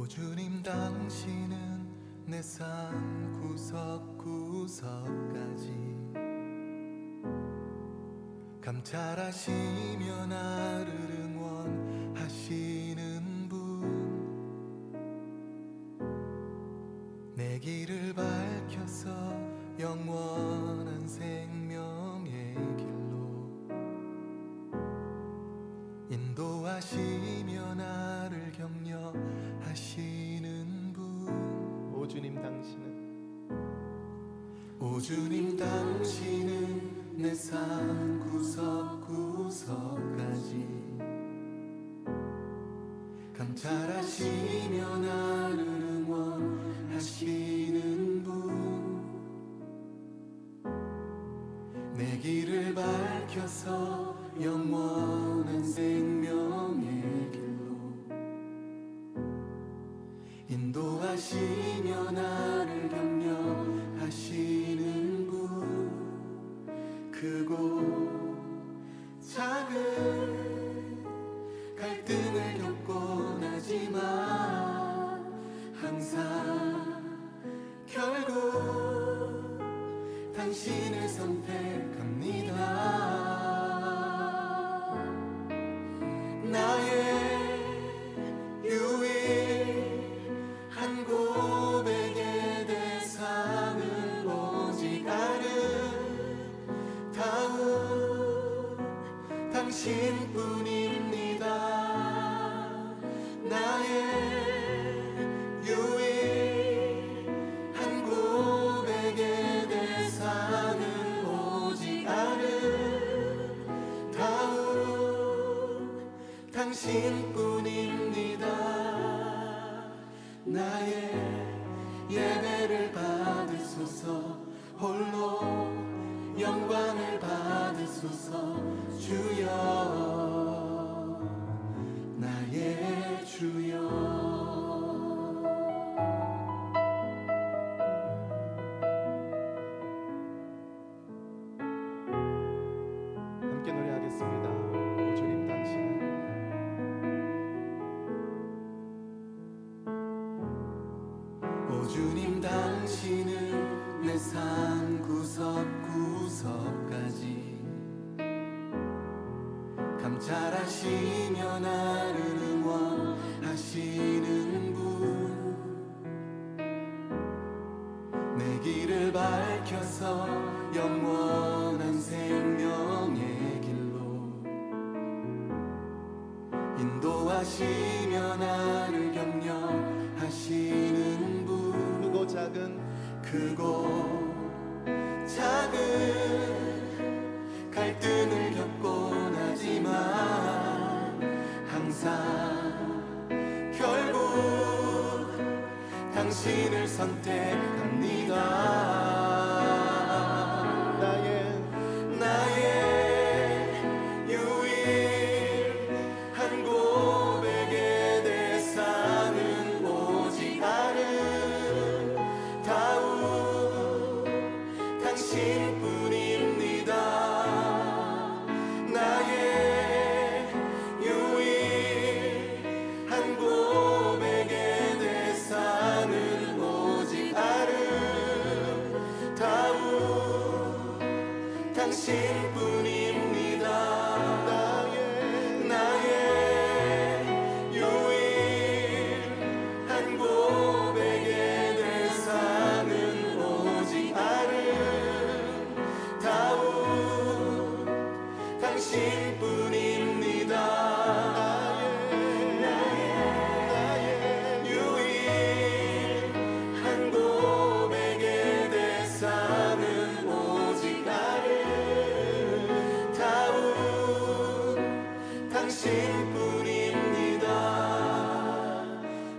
오 주님, 당신은 내 삶 구석구석까지 감찰하시며 나를 응원하시는 분, 내 길을 밝혀서 영원한 생명의 길로 인도하시며 나를 격려하시는 분. 오 주님, 당신은 오 주님, 당신은 내 삶 구석구석까지 감찰하시며 나를 응원하시는 분, 내 길을 밝혀서 영원한 생명의 길로 인도하시며 나를 격려하시는 분, 크고 작은 갈등을 겪곤 하지만 항상 결국 당신을 선택합니다. 나의 유일한 고백의 대상은 오직 아름다운 당신뿐입니다. 나의 유일한 고백의 대상은 오직 아름다운 당신뿐입니다. 나의 예배를 받으소서, 홀로 영광을 받으소서. 주여, 나의 주여. 함께 노래하겠습니다. 오 주님, 당신은 오 주님, 당신은 내 삶 구석구석까지 감찰하시며 나를 응원하시는 분, 내 길을 밝혀서 영원한 생명의 길로 인도하시며 나를 격려하시는 분, 크고 작은 갈등을 겪곤 하지만 항상 결국 당신을 선택합니다. 나의 유일한 고백의 대상은 오직 아름다운 당신뿐입니다. 나의 유일한 고백의 대상은 오직 아름다운 당신뿐입니다. 나의 유일한 고백의 대상은 오직 아름다운 당신뿐입니다. 나의 유일한 고백의 대상은 오직 아름다운 당신뿐입니다.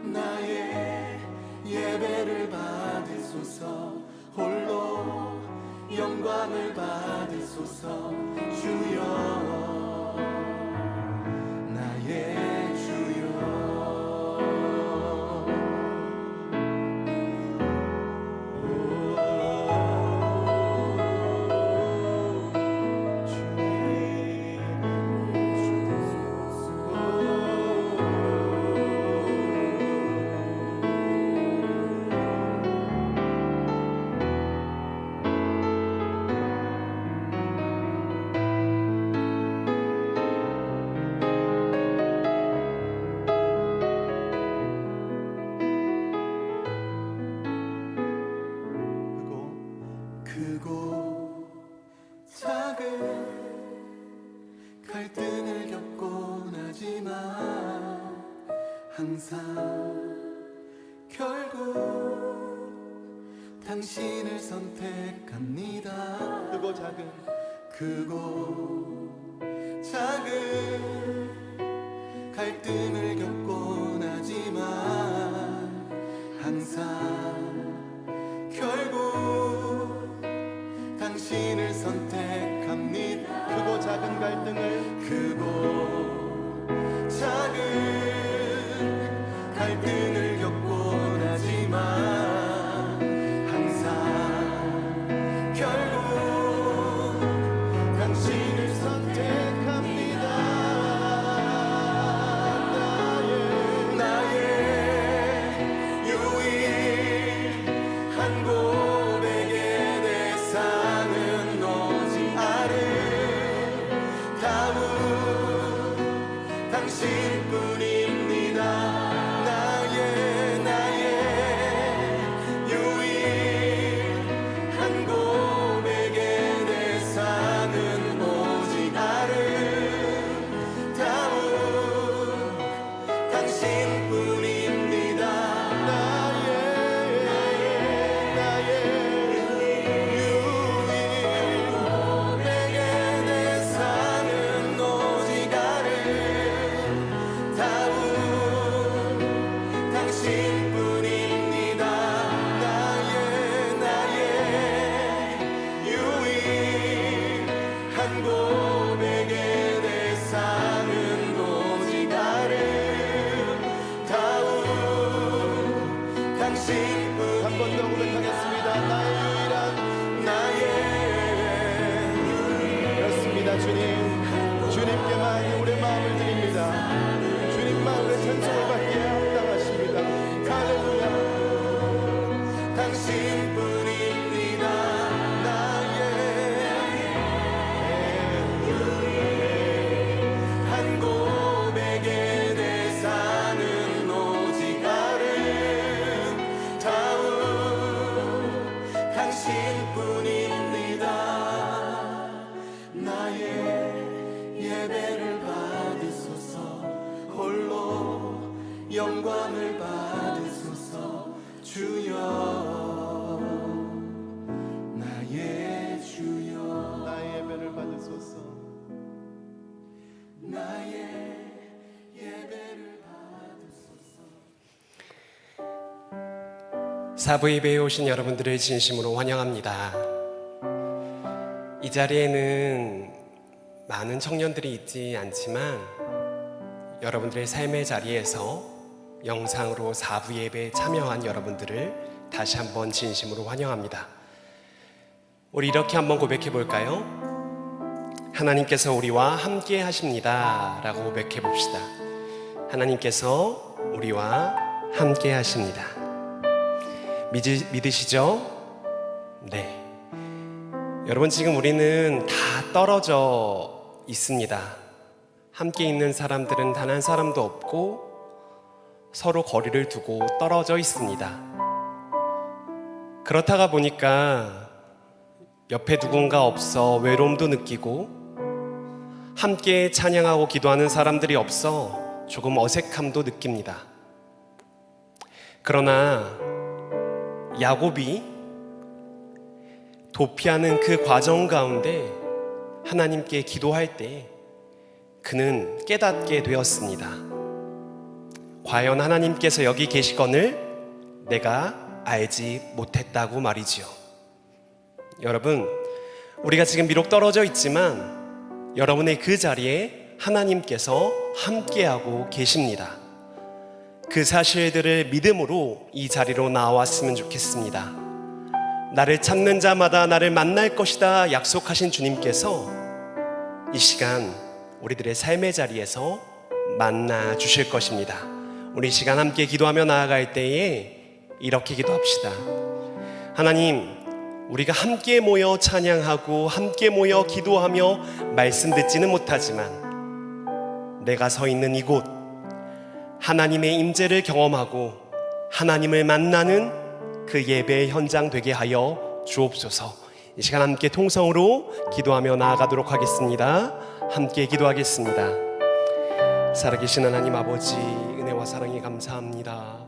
나의 예배를 받으소서, 홀로 영광을 받으소서. 주여, 나의 주여. 주님, 항상 결국 당신을 선택합니다. 크고 작은 크고 작은 갈등을 겪곤 하지만 항상 결국 당신을 선택합니다. 크고 작은 갈등을 크고 작은 갈등을 겪곤 하지만 항상 결국 당신을 선택합니다. 나의 유일한 고백의 대상은 오직 아름다운 당신뿐입니다. 나의 유일한 고백의 대상은 오직 아름다운 당신뿐입니다. 나의 유일한 고백의 대상은 오직 아름다운 당신뿐입니다. 나의 유일한 고백의 대상은 오직 아름다운 당신뿐. 한 번 더 고백하겠습니다. 나의 그렇습니다. 주님, 주님께만 우리의 마음을 드립니다. 주님만 우리의 찬송을 받기에 합당하십니다. 할렐루야. 당신뿐입니다. 나의 한 고백의 대상은 오직 아름다운 당신뿐입니다. 나의 예배를 받으소서. 홀로 영광을 받으소서. 주여, 나의 주여, 나의 예배를 받으소서. 나의 예배를 받으소서. 사부 예배에 오신 여러분들을 진심으로 환영합니다. 이 자리에는 많은 청년들이 있지 않지만 여러분들의 삶의 자리에서 영상으로 사부 예배에 참여한 여러분들을 다시 한번 진심으로 환영합니다. 우리 이렇게 한번 고백해 볼까요? 하나님께서 우리와 함께 하십니다 라고 고백해 봅시다. 하나님께서 우리와 함께 하십니다. 믿으시죠? 네. 여러분, 지금 우리는 다 떨어져 있습니다. 함께 있는 사람들은 단 한 사람도 없고 서로 거리를 두고 떨어져 있습니다. 그렇다가 보니까 옆에 누군가 없어 외로움도 느끼고 함께 찬양하고 기도하는 사람들이 없어 조금 어색함도 느낍니다. 그러나 야곱이 도피하는 그 과정 가운데 하나님께 기도할 때 그는 깨닫게 되었습니다. 과연 하나님께서 여기 계시거늘 내가 알지 못했다고 말이지요. 여러분, 우리가 지금 비록 떨어져 있지만 여러분의 그 자리에 하나님께서 함께하고 계십니다. 그 사실들을 믿음으로 이 자리로 나왔으면 좋겠습니다. 나를 찾는 자마다 나를 만날 것이다 약속하신 주님께서 이 시간 우리들의 삶의 자리에서 만나 주실 것입니다. 우리 이 시간 함께 기도하며 나아갈 때에 이렇게 기도합시다. 하나님, 우리가 함께 모여 찬양하고 함께 모여 기도하며 말씀 듣지는 못하지만 내가 서 있는 이곳 하나님의 임재를 경험하고 하나님을 만나는 그 예배의 현장 되게 하여 주옵소서. 이 시간 함께 통성으로 기도하며 나아가도록 하겠습니다. 함께 기도하겠습니다. 살아계신 하나님 아버지, 은혜와 은혜와 사랑에 감사합니다.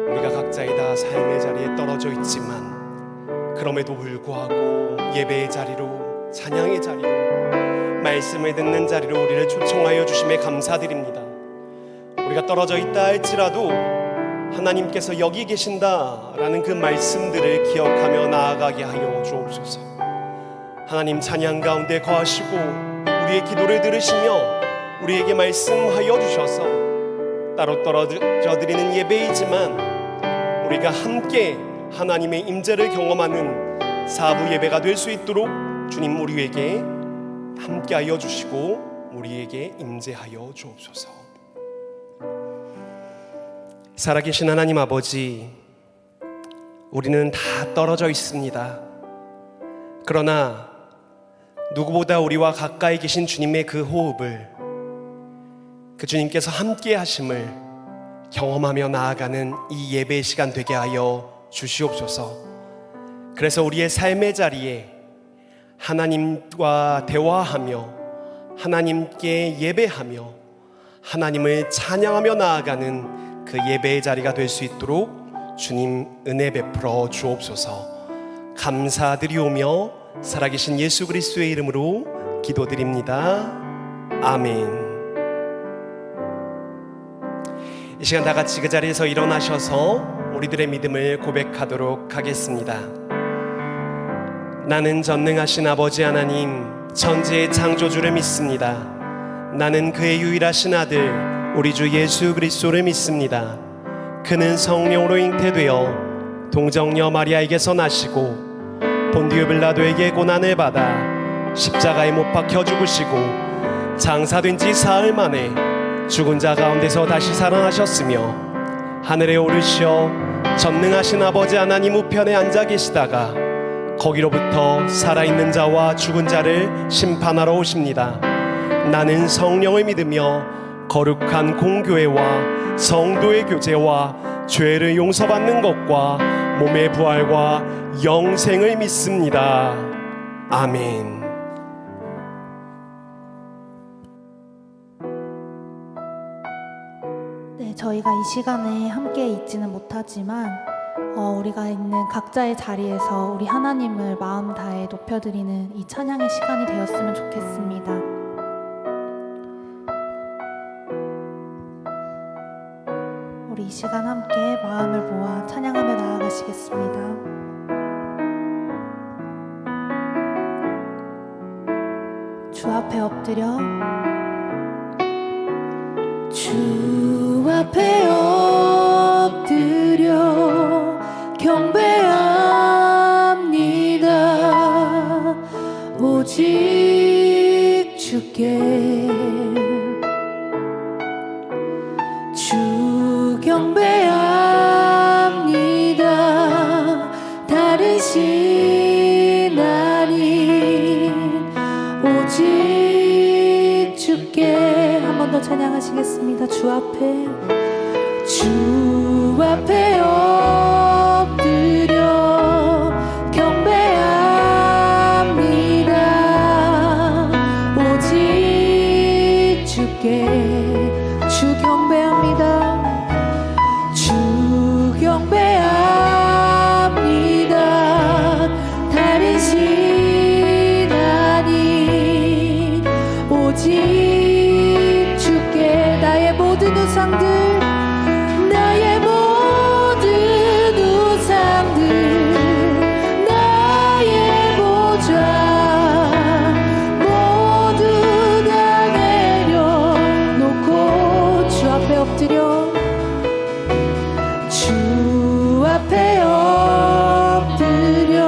우리가 각자의 다 삶의 자리에 떨어져 있지만 그럼에도 불구하고 예배의 자리로, 찬양의 자리로, 말씀을 듣는 자리로 우리를 초청하여 주심에 감사드립니다. 우리가 떨어져 있다 할지라도 하나님께서 여기 계신다라는 그 말씀들을 기억하며 나아가게 하여 주옵소서. 하나님 찬양 가운데 거하시고 우리의 기도를 들으시며 우리에게 말씀하여 주셔서 따로 떨어져 드리는 예배이지만 우리가 함께 하나님의 임재를 경험하는 사부 예배가 될 수 있도록 주님 우리에게 함께하여 주시고 우리에게 임재하여 주옵소서. 살아계신 하나님 아버지, 우리는 다 떨어져 있습니다. 그러나 누구보다 우리와 가까이 계신 주님의 그 호흡을, 그 주님께서 함께 하심을 경험하며 나아가는 이 예배의 시간 되게 하여 주시옵소서. 그래서 우리의 삶의 자리에 하나님과 대화하며 하나님께 예배하며 하나님을 찬양하며 나아가는 그 예배의 자리가 될 수 있도록 주님 은혜 베풀어 주옵소서. 감사드리오며 살아계신 예수 그리스도의 이름으로 기도드립니다. 아멘. 이 시간 다 같이 그 자리에서 일어나셔서 우리들의 믿음을 고백하도록 하겠습니다. 나는 전능하신 아버지 하나님, 천지의 창조주를 믿습니다. 나는 그의 유일하신 아들 우리 주 예수 그리스도를 믿습니다. 그는 성령으로 잉태되어 동정녀 마리아에게서 나시고 본디오 빌라도에게 고난을 받아 십자가에 못 박혀 죽으시고 장사된 지 사흘 만에 죽은 자 가운데서 다시 살아나셨으며 하늘에 오르시어 전능하신 아버지 하나님 우편에 앉아 계시다가 거기로부터 살아있는 자와 죽은 자를 심판하러 오십니다. 나는 성령을 믿으며 거룩한 공교회와 성도의 교제와 죄를 용서받는 것과 몸의 부활과 영생을 믿습니다. 아멘. 네, 저희가 이 시간에 함께 있지는 못하지만 우리가 있는 각자의 자리에서 우리 하나님을 마음 다해 높여드리는 이 찬양의 시간이 되었으면 좋겠습니다. 우리 이 시간 함께 마음을 모아 찬양하며 나아가시겠습니다. 주 앞에 엎드려 주 앞에 엎드려 경배합니다. 오직 주께 주 경배합니다. 다른 신 아닌 오직 주께. 한 번 더 찬양하시겠습니다. 주 앞에 엎드려 경배합니다. 오직 주께 주 경배합니다. 주 경배합니다. 다른 신 아닌 오직 주께. 나의 모든 우상들, 나의 모든 우상들, 나의 보좌 모두 다 내려놓고 주 앞에 엎드려 주 앞에 엎드려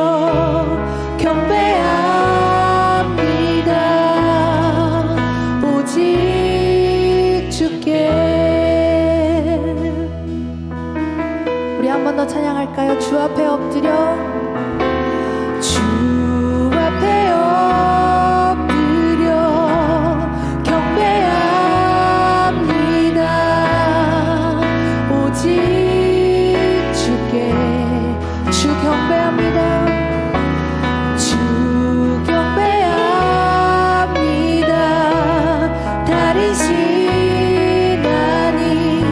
경배합니다. 오직 주께. 우리 한 번 더 찬양할까요? 주 앞에 엎드려 주 앞에 엎드려 경배합니다. 오직 주께 주 경배합니다. 주 경배합니다. 다른 신 아닌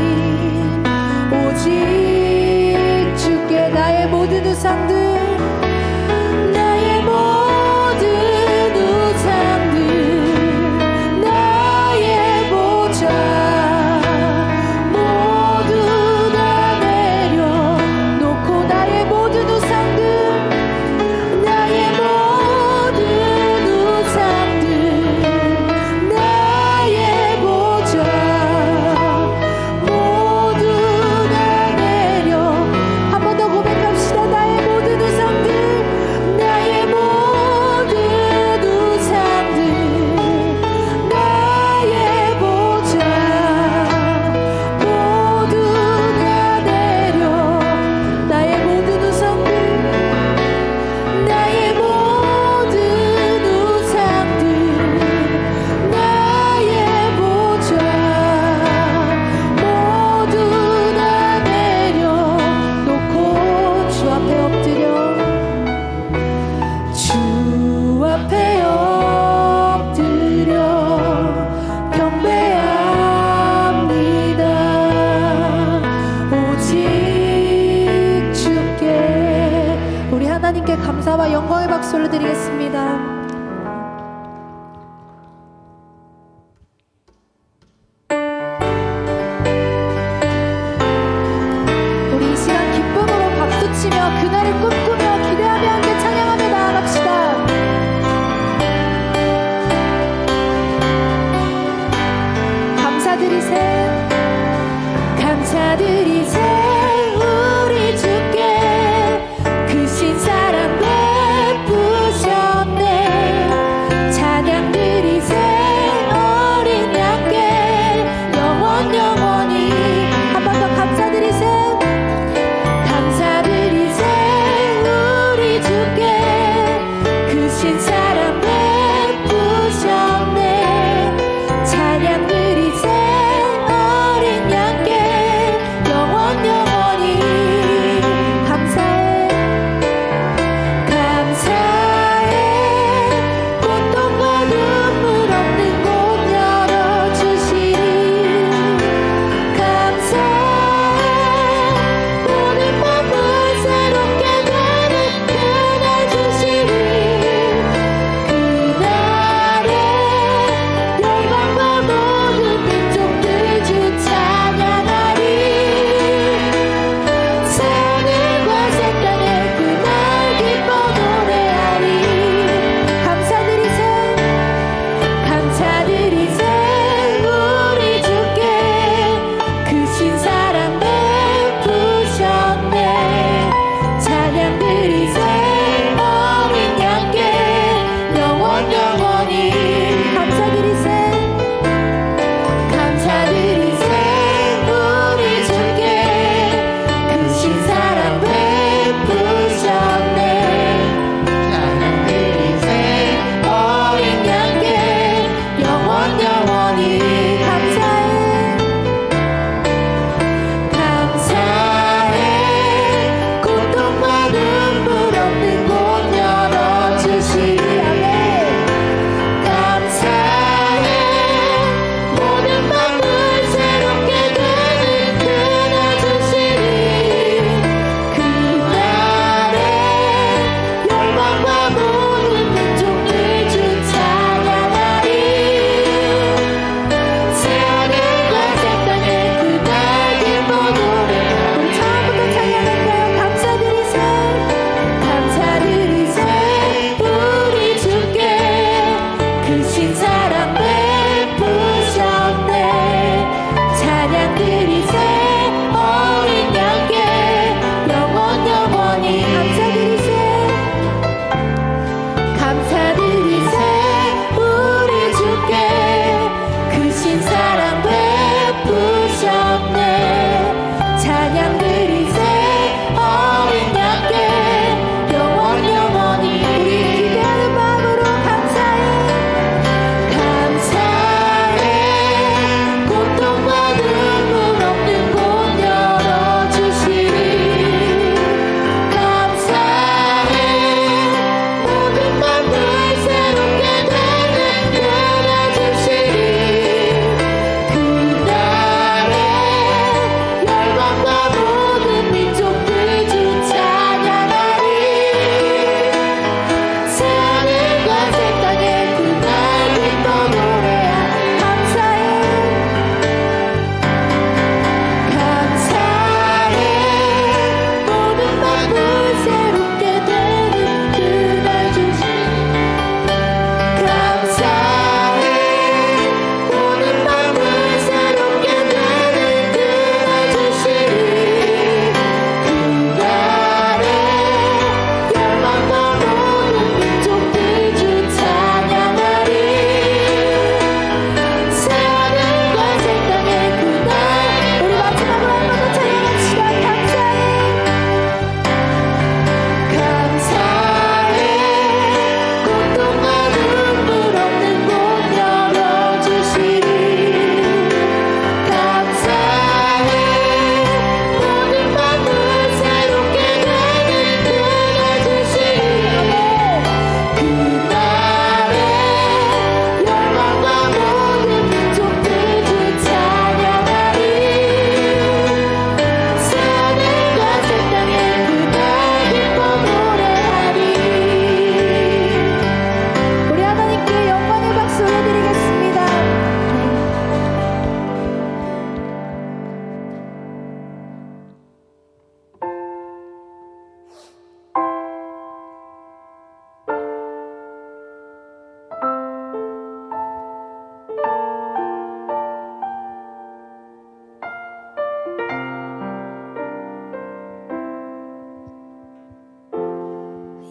주님께 감사와 영광의 박수 올려드리겠습니다. 우리 이 시간 기쁨으로 박수치며 그날을 꿈꾸며 기대하며 함께 찬양하며 나아갑시다. 감사드리세 감사드리세 우리 주께 그 신사랑 베푸셨네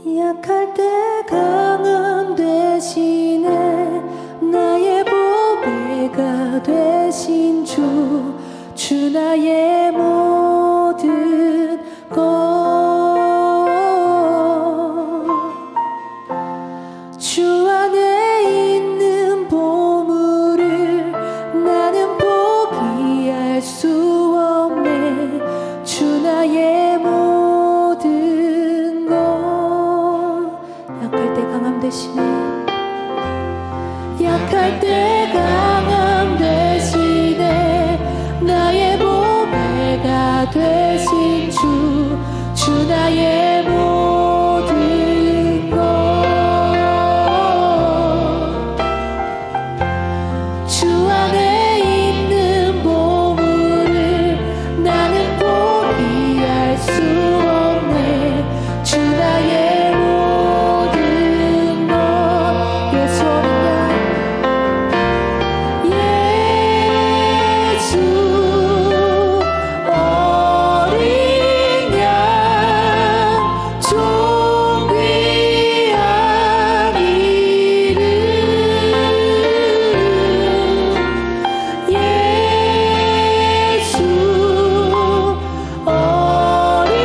약할 때 강함 되시네 나의 보배가 되신 주 나의 모든 것 주 안에 있는 보물을 나는 포기할 수 없네 주 나의 모든 것 약할 때 강함 되시네 약할 때 강함 되시네 나의 보배가 되신 주 나의 모든 것 주 안에 있는 보물을 나는 포기할 수 없네 주 나의 모든 것 예수 어린 양 예수 어린 양 존귀한 이름 예수 어린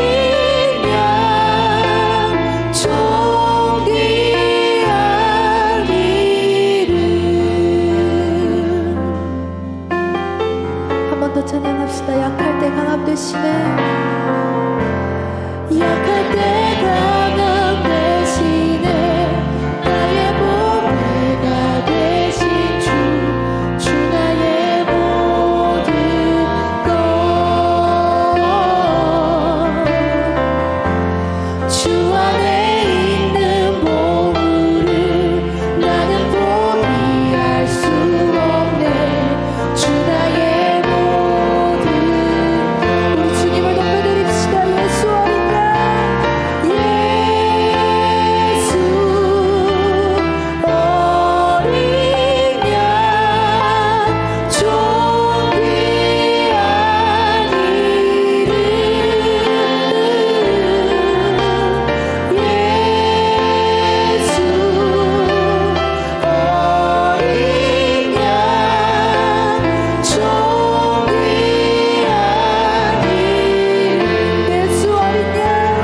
양 존귀한 이름 한 번 더 찬양합시다 약할 때 강함 되시네 약할 때 강함 되시네 나의 보배가 되신 주 나의 모든 것 주 안에 있는 보물을 나는 포기할 수 없네 주 나의 모든 우리 주님을 높여드립시다 예수 어린 양 예수 어린 양 존귀한 이름 예수 어린 양 존귀한 이름 예수 어린 양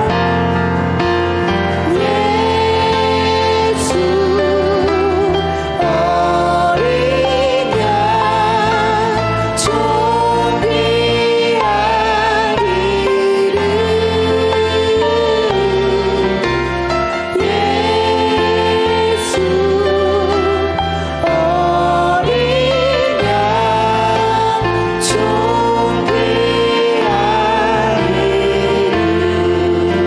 예수 어린 양 존귀한 이름 예수 어린 양 존귀한 이름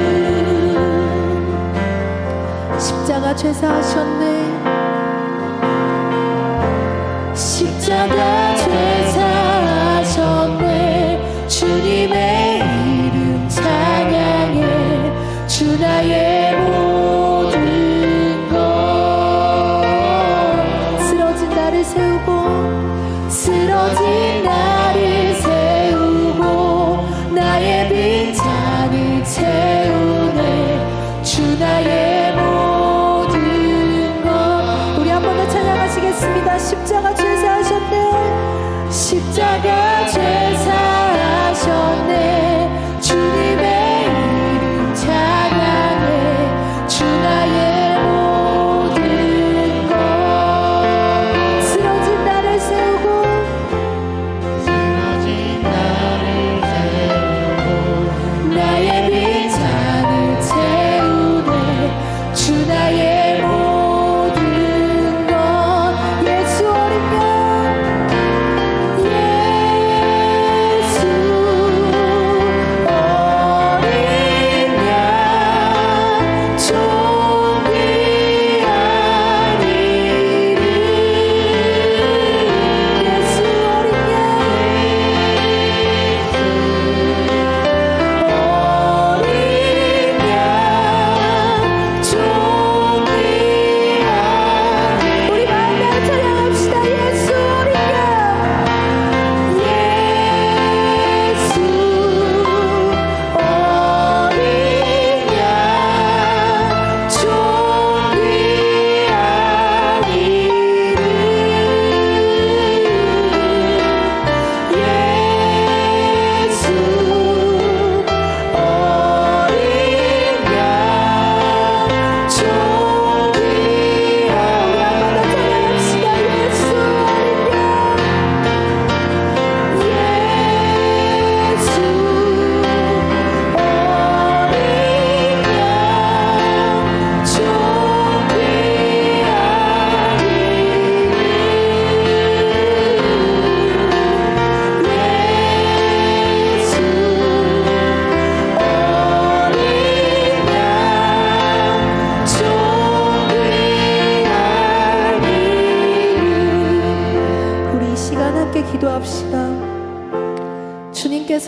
십자가 죄사하셨네 십자가 죄사하셨네 주님의 이름 찬양해 주 나의 모든 것 쓰러진 나를 세우고 쓰러진 나를 세우고 나의 빈잔을 채우네 주 나의 모든 것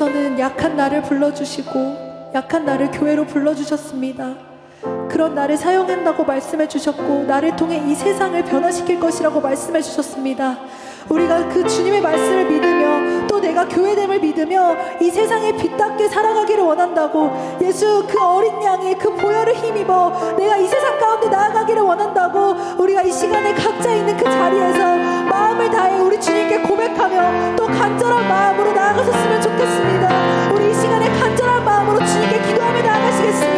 주님께서는 약한 나를 불러주시고 약한 나를 교회로 불러주셨습니다. 그런 나를 사용한다고 말씀해 주셨고 나를 통해 이 세상을 변화시킬 것이라고 말씀해 주셨습니다. 우리가 그 주님의 말씀을 믿으며 또 내가 교회됨을 믿으며 이 세상에 빛답게 살아가기를 원한다고, 예수 그 어린 양의 그 보혈을 힘입어 내가 이 세상 가운데 나아가기를 원한다고, 우리가 이 시간에 각자 있는 그 자리에서 마음을 다해 우리 주님께 고백하며 또 간절한 마음으로 나아가셨으면 좋겠습니다. 우리 이 시간에 간절한 마음으로 주님께 기도하며 나아가시겠습니다.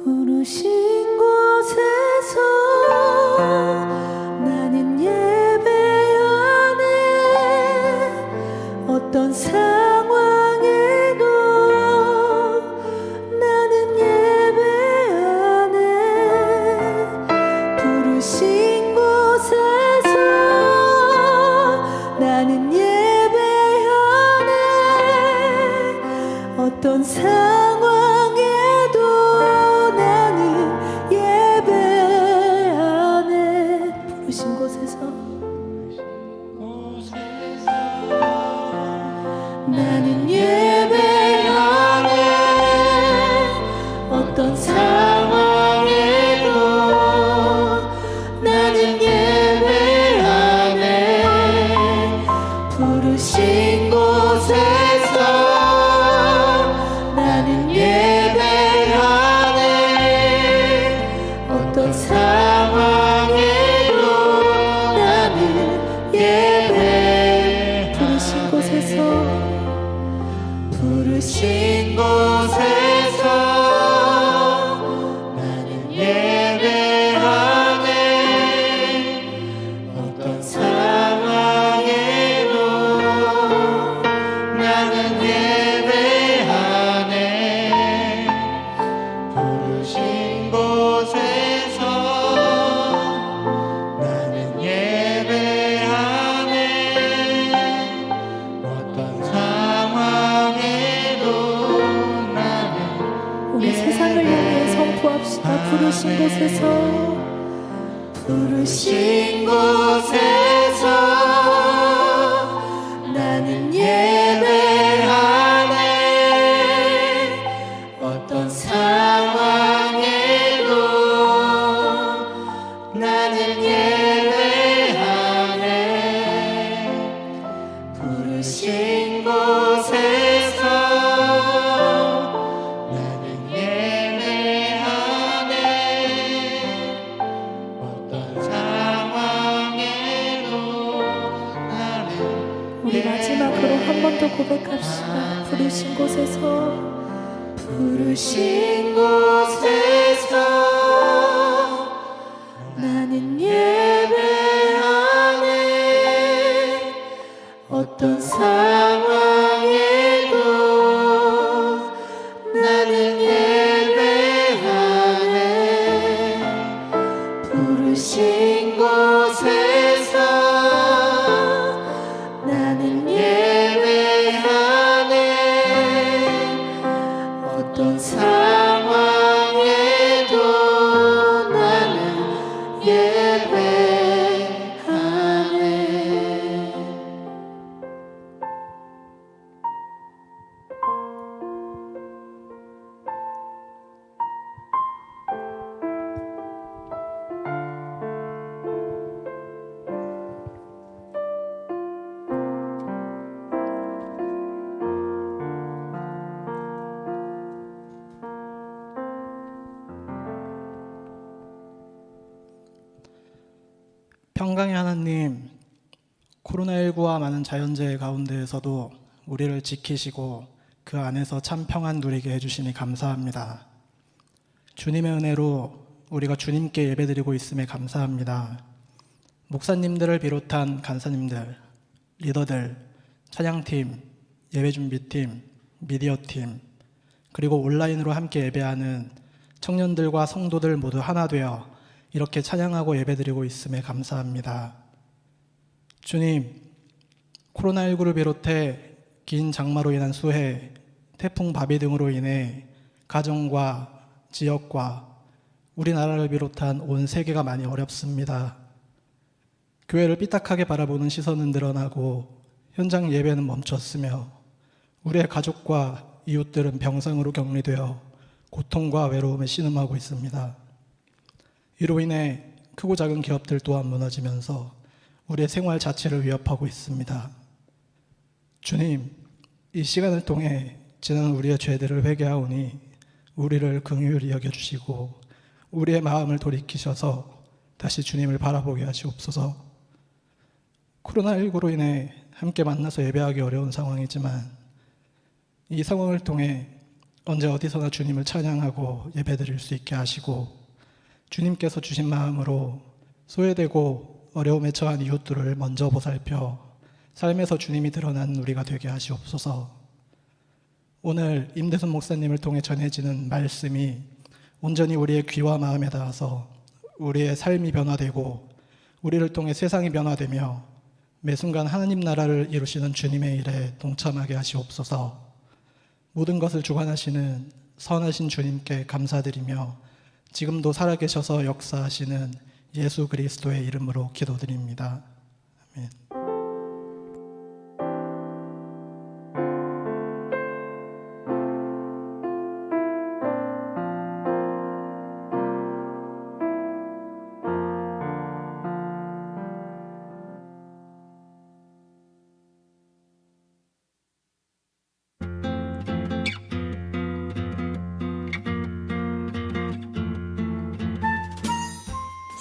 부르신 곳에서 나는 예배하네. 어떤 상황에도 나는 예배하네. 부르신 곳에서 나는 예배하네. 어떤 상황에도 나는 예배하네. 부르신 곳에서 나는 예배하네. 어떤 상황에도 나는 예배하네. 부르신 곳에서 나는 예배하네. 어떤 상황에도 나는 예배. 부르신 곳에서 부르신 곳에서 나는 예배하네. 어떤 상황에도 나는 예배하네. 부르신 곳에서 나는 예배하네. 어떤 상황에도 나는 우리 세상을 향해 선포합시다. 부르신 곳에서 부르신 곳에서 나는 예배하네. 어떤 상황에도 나는 예배하네. 부르신 곳에서 나는 예배하네. 어떤 상황에도 나는 우리 마지막으로 한 번 더 고백합시다. 부르신 곳에서 부르신 곳에서 나는 예배하네. 어떤 상황에도 나는 예배하네. 부르신 곳에서 나는 예배하네. 어떤 상황에도 나는 예배하네. 사랑의 하나님, 코로나19와 많은 자연재해 가운데에서도 우리를 지키시고 그 안에서 참 평안 누리게 해주시니 감사합니다. 주님의 은혜로 우리가 주님께 예배드리고 있음에 감사합니다. 목사님들을 비롯한 간사님들, 리더들, 찬양팀, 예배준비팀, 미디어팀, 그리고 온라인으로 함께 예배하는 청년들과 성도들 모두 하나 되어 이렇게 찬양하고 예배드리고 있음에 감사합니다. 주님, 코로나19를 비롯해 긴 장마로 인한 수해, 태풍 바비 등으로 인해 가정과 지역과 우리나라를 비롯한 온 세계가 많이 어렵습니다. 교회를 삐딱하게 바라보는 시선은 늘어나고 현장 예배는 멈췄으며 우리의 가족과 이웃들은 병상으로 격리되어 고통과 외로움에 신음하고 있습니다. 이로 인해 크고 작은 기업들 또한 무너지면서 우리의 생활 자체를 위협하고 있습니다. 주님, 이 시간을 통해 지난 우리의 죄들을 회개하오니 우리를 긍휼히 여겨주시고 우리의 마음을 돌이키셔서 다시 주님을 바라보게 하시옵소서. 코로나19로 인해 함께 만나서 예배하기 어려운 상황이지만 이 상황을 통해 언제 어디서나 주님을 찬양하고 예배드릴 수 있게 하시고 주님께서 주신 마음으로 소외되고 어려움에 처한 이웃들을 먼저 보살펴 삶에서 주님이 드러난 우리가 되게 하시옵소서. 오늘 임대순 목사님을 통해 전해지는 말씀이 온전히 우리의 귀와 마음에 닿아서 우리의 삶이 변화되고 우리를 통해 세상이 변화되며 매 순간 하나님 나라를 이루시는 주님의 일에 동참하게 하시옵소서. 모든 것을 주관하시는 선하신 주님께 감사드리며 지금도 살아계셔서 역사하시는 예수 그리스도의 이름으로 기도드립니다. 아멘.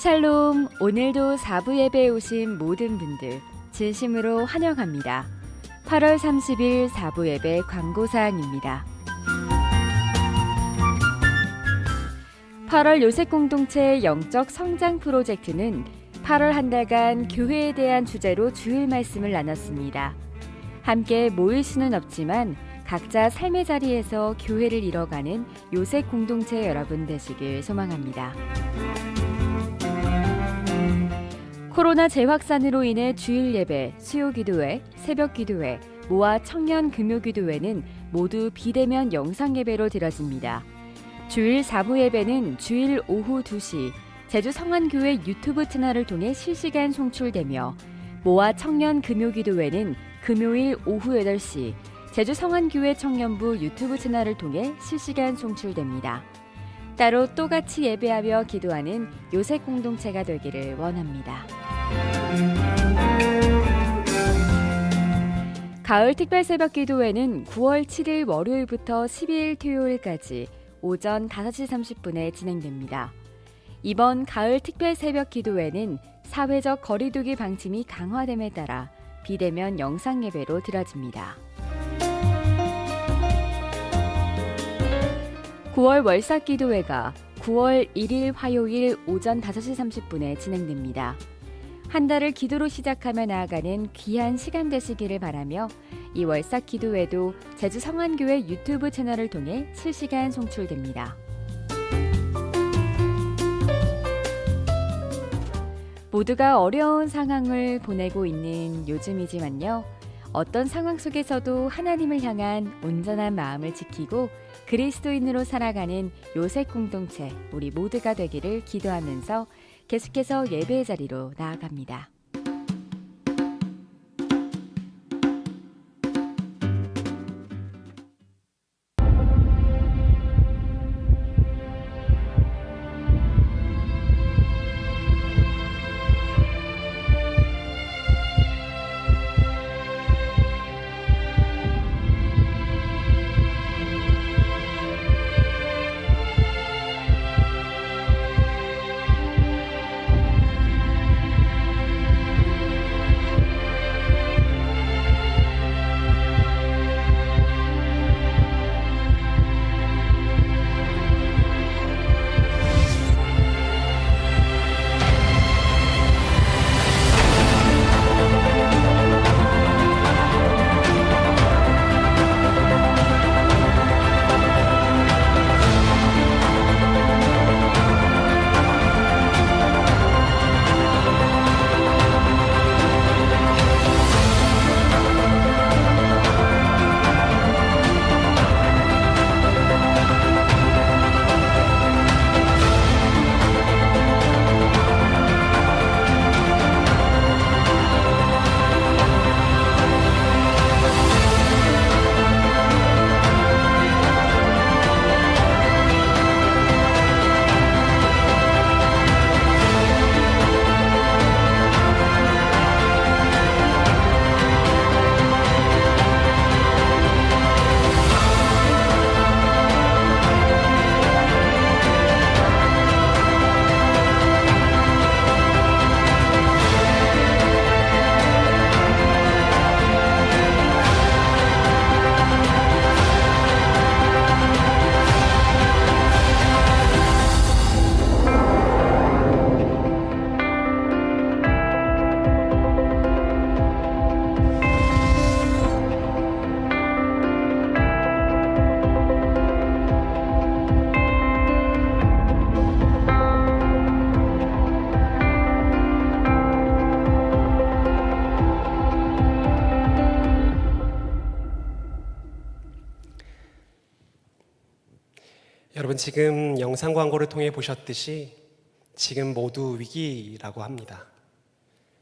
샬롬, 오늘도 4부 예배에 오신 모든 분들 진심으로 환영합니다. 8월 30일 4부 예배 광고사항입니다. 8월 요셉 공동체의 영적 성장 프로젝트는 8월 한 달간 교회에 대한 주제로 주일 말씀을 나눴습니다. 함께 모일 수는 없지만 각자 삶의 자리에서 교회를 이뤄가는 요셉 공동체 여러분 되시길 소망합니다. 코로나 재확산으로 인해 주일 예배, 수요 기도회, 새벽 기도회, 모아 청년 금요 기도회는 모두 비대면 영상 예배로 드려집니다. 주일 4부 예배는 주일 오후 2시 제주 성안교회 유튜브 채널을 통해 실시간 송출되며 모아 청년 금요 기도회는 금요일 오후 8시 제주 성안교회 청년부 유튜브 채널을 통해 실시간 송출됩니다. 따로 또 같이 예배하며 기도하는 요셉 공동체가 되기를 원합니다. 가을 특별 새벽 기도회는 9월 7일 월요일부터 12일 토요일까지 오전 5시 30분에 진행됩니다. 이번 가을 특별 새벽 기도회는 사회적 거리두기 방침이 강화됨에 따라 비대면 영상 예배로 드려집니다. 9월 월삭 기도회가 9월 1일 화요일 오전 5시 30분에 진행됩니다. 한 달을 기도로 시작하며 나아가는 귀한 시간 되시기를 바라며 이 월삭 기도회도 제주 성안교회 유튜브 채널을 통해 실시간 송출됩니다. 모두가 어려운 상황을 보내고 있는 요즘이지만요. 어떤 상황 속에서도 하나님을 향한 온전한 마음을 지키고 그리스도인으로 살아가는 요셉 공동체 우리 모두가 되기를 기도하면서 계속해서 예배의 자리로 나아갑니다. 여러분 지금 영상 광고를 통해 보셨듯이 지금 모두 위기라고 합니다.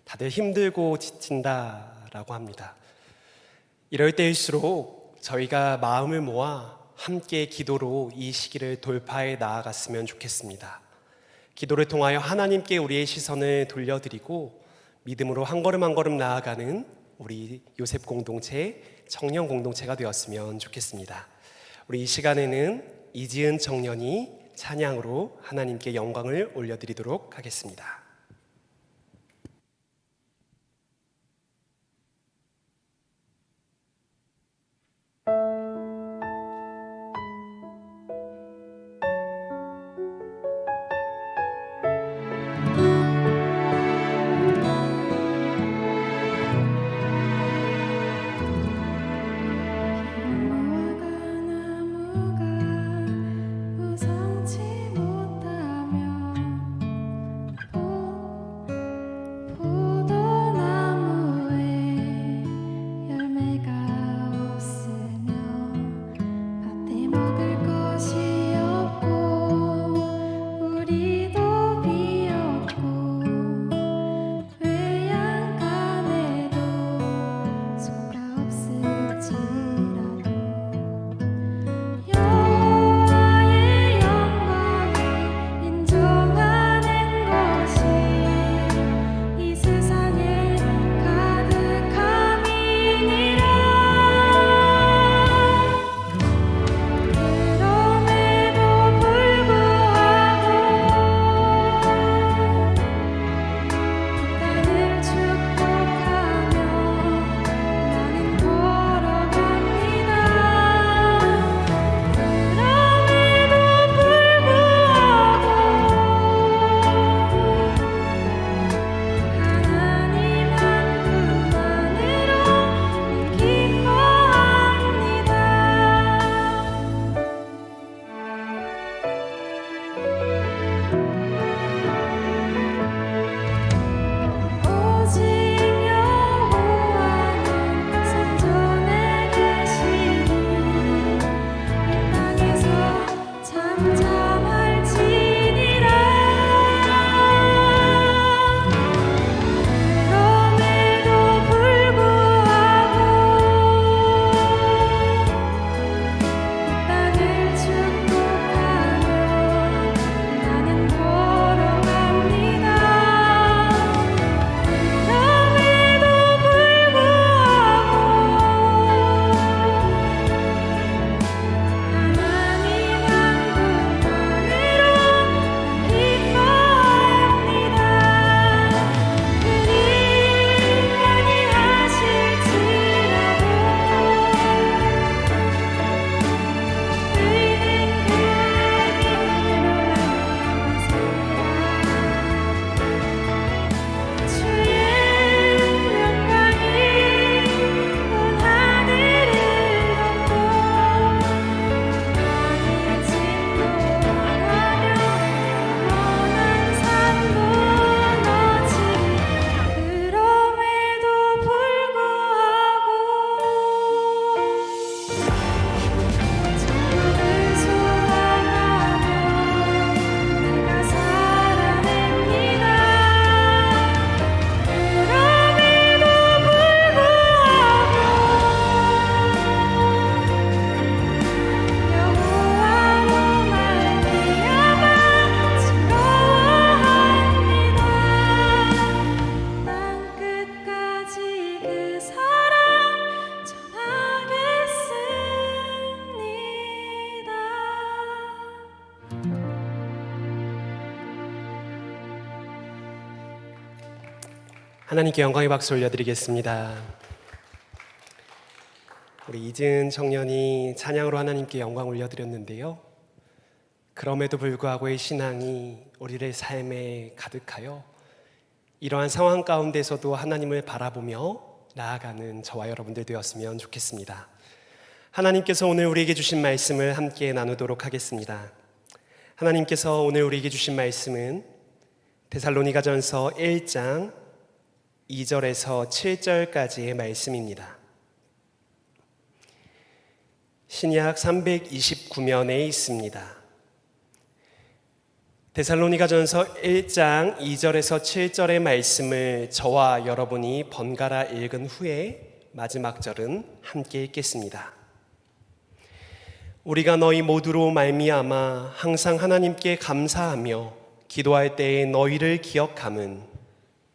다들 힘들고 지친다라고 합니다. 이럴 때일수록 저희가 마음을 모아 함께 기도로 이 시기를 돌파해 나아갔으면 좋겠습니다. 기도를 통하여 하나님께 우리의 시선을 돌려드리고 믿음으로 한 걸음 한 걸음 나아가는 우리 요셉 공동체, 청년 공동체가 되었으면 좋겠습니다. 우리 이 시간에는 이지은 청년이 찬양으로 하나님께 영광을 올려드리도록 하겠습니다. 하나님께 영광의 박수 올려드리겠습니다. 우리 이지은 청년이 찬양으로 하나님께 영광 올려드렸는데요. 그럼에도 불구하고의 신앙이 우리의 삶에 가득하여 이러한 상황 가운데서도 하나님을 바라보며 나아가는 저와 여러분들 되었으면 좋겠습니다. 하나님께서 오늘 우리에게 주신 말씀을 함께 나누도록 하겠습니다. 하나님께서 오늘 우리에게 주신 말씀은 데살로니가전서 1장 2절에서 7절까지의 말씀입니다. 신약 329면에 있습니다. 데살로니가전서 1장 2절에서 7절의 말씀을 저와 여러분이 번갈아 읽은 후에 마지막 절은 함께 읽겠습니다. 우리가 너희 모두로 말미암아 항상 하나님께 감사하며 기도할 때에 너희를 기억함은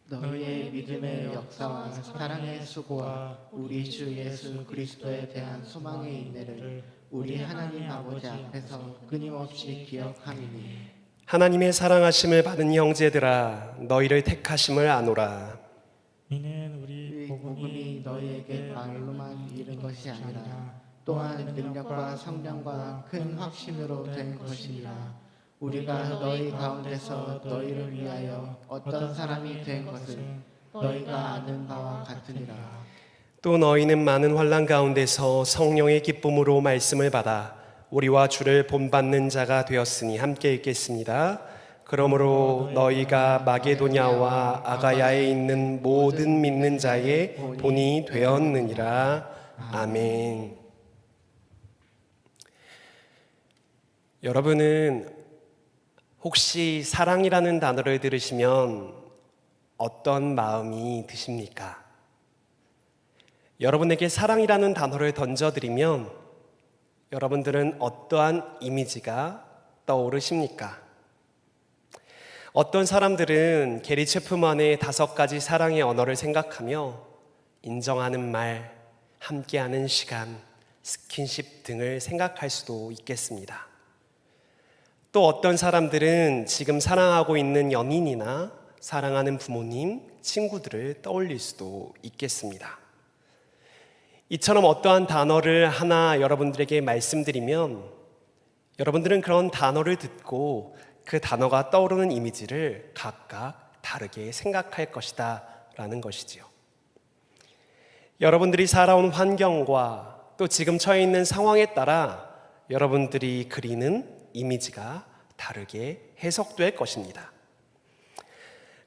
너희의 믿음의 역사와 사랑의 수고와 우리 주 예수 그리스도에 대한 소망의 인내를 우리 하나님 아버지 앞에서 끊임없이 기억함이니 하나님의 사랑하심을 받은 형제들아 너희를 택하심을 아노라. 이는 이 우리 복음이 너희에게 말로만 이른 것이 아니라 또한 능력과 성령과 큰 확신으로 된 것이니라. 우리가 너희 가운데서 너희를 위하여 어떤 사람이 된 것을 너희가 아는 바와 같으니라. 또 너희는 많은 환난 가운데서 성령의 기쁨으로 말씀을 받아 우리와 주를 본받는 자가 되었으니 함께 읽겠습니다. 그러므로 너희가 마게도냐와 아가야에 있는 모든 믿는 자의 본이 되었느니라. 아멘. 여러분은 혹시 사랑이라는 단어를 들으시면 어떤 마음이 드십니까? 여러분에게 사랑이라는 단어를 던져드리면 여러분들은 어떠한 이미지가 떠오르십니까? 어떤 사람들은 게리 체프만의 5가지 사랑의 언어를 생각하며 인정하는 말, 함께하는 시간, 스킨십 등을 생각할 수도 있겠습니다. 또 어떤 사람들은 지금 사랑하고 있는 연인이나 사랑하는 부모님, 친구들을 떠올릴 수도 있겠습니다. 이처럼 어떠한 단어를 하나 여러분들에게 말씀드리면 여러분들은 그런 단어를 듣고 그 단어가 떠오르는 이미지를 각각 다르게 생각할 것이다 라는 것이지요. 여러분들이 살아온 환경과 또 지금 처해 있는 상황에 따라 여러분들이 그리는 이미지가 다르게 해석될 것입니다.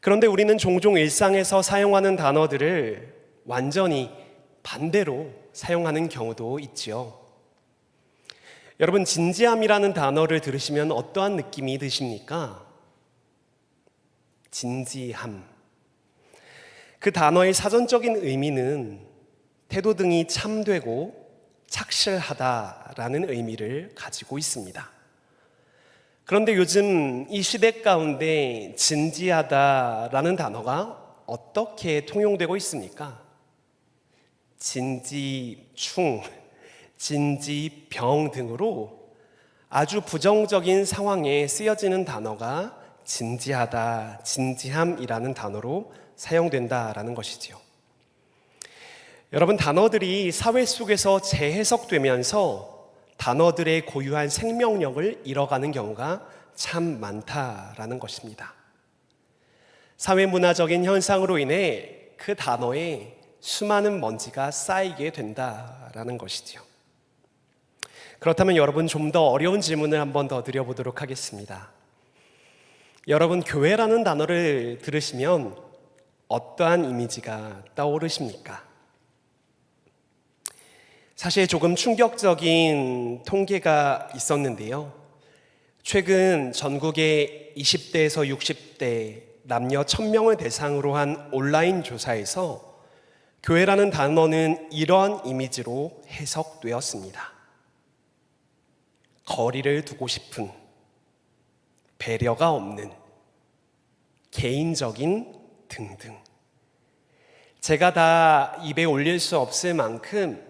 그런데 우리는 종종 일상에서 사용하는 단어들을 완전히 반대로 사용하는 경우도 있지요. 여러분, 진지함이라는 단어를 들으시면 어떠한 느낌이 드십니까? 진지함. 그 단어의 사전적인 의미는 태도 등이 참되고 착실하다라는 의미를 가지고 있습니다. 그런데 요즘 이 시대 가운데 진지하다라는 단어가 어떻게 통용되고 있습니까? 진지충, 진지병 등으로 아주 부정적인 상황에 쓰여지는 단어가 진지하다, 진지함이라는 단어로 사용된다라는 것이지요. 여러분, 단어들이 사회 속에서 재해석되면서 단어들의 고유한 생명력을 잃어가는 경우가 참 많다라는 것입니다. 사회문화적인 현상으로 인해 그 단어에 수많은 먼지가 쌓이게 된다라는 것이지요. 그렇다면 여러분, 좀 더 어려운 질문을 한번 더 드려보도록 하겠습니다. 여러분, 교회라는 단어를 들으시면 어떠한 이미지가 떠오르십니까? 사실 조금 충격적인 통계가 있었는데요. 최근 전국의 20대에서 60대 남녀 1000명을 대상으로 한 온라인 조사에서 교회라는 단어는 이러한 이미지로 해석되었습니다. 거리를 두고 싶은, 배려가 없는, 개인적인 등등. 제가 다 입에 올릴 수 없을 만큼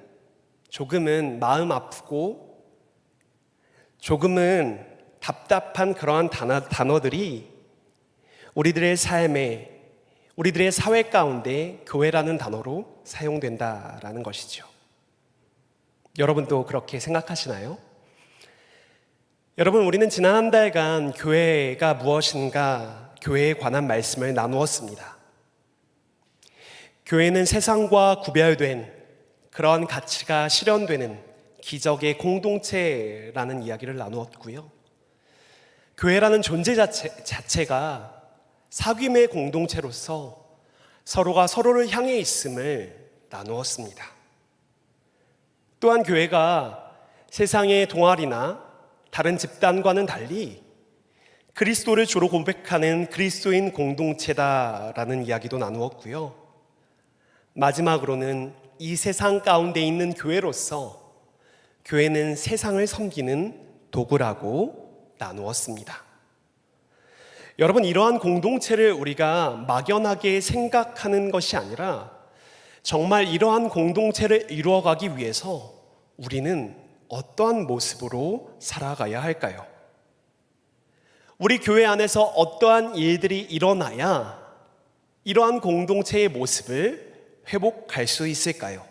조금은 마음 아프고 조금은 답답한 그러한 단어들이 우리들의 삶에, 우리들의 사회 가운데 교회라는 단어로 사용된다라는 것이죠. 여러분도 그렇게 생각하시나요? 여러분, 우리는 지난 한 달간 교회가 무엇인가, 교회에 관한 말씀을 나누었습니다. 교회는 세상과 구별된 그러한 가치가 실현되는 기적의 공동체라는 이야기를 나누었고요. 교회라는 존재 자체가 사귐의 공동체로서 서로가 서로를 향해 있음을 나누었습니다. 또한 교회가 세상의 동아리나 다른 집단과는 달리 그리스도를 주로 고백하는 그리스도인 공동체다라는 이야기도 나누었고요. 마지막으로는 이 세상 가운데 있는 교회로서 교회는 세상을 섬기는 도구라고 나누었습니다. 여러분, 이러한 공동체를 우리가 막연하게 생각하는 것이 아니라 정말 이러한 공동체를 이루어가기 위해서 우리는 어떠한 모습으로 살아가야 할까요? 우리 교회 안에서 어떠한 일들이 일어나야 이러한 공동체의 모습을 회복할 수 있을까요?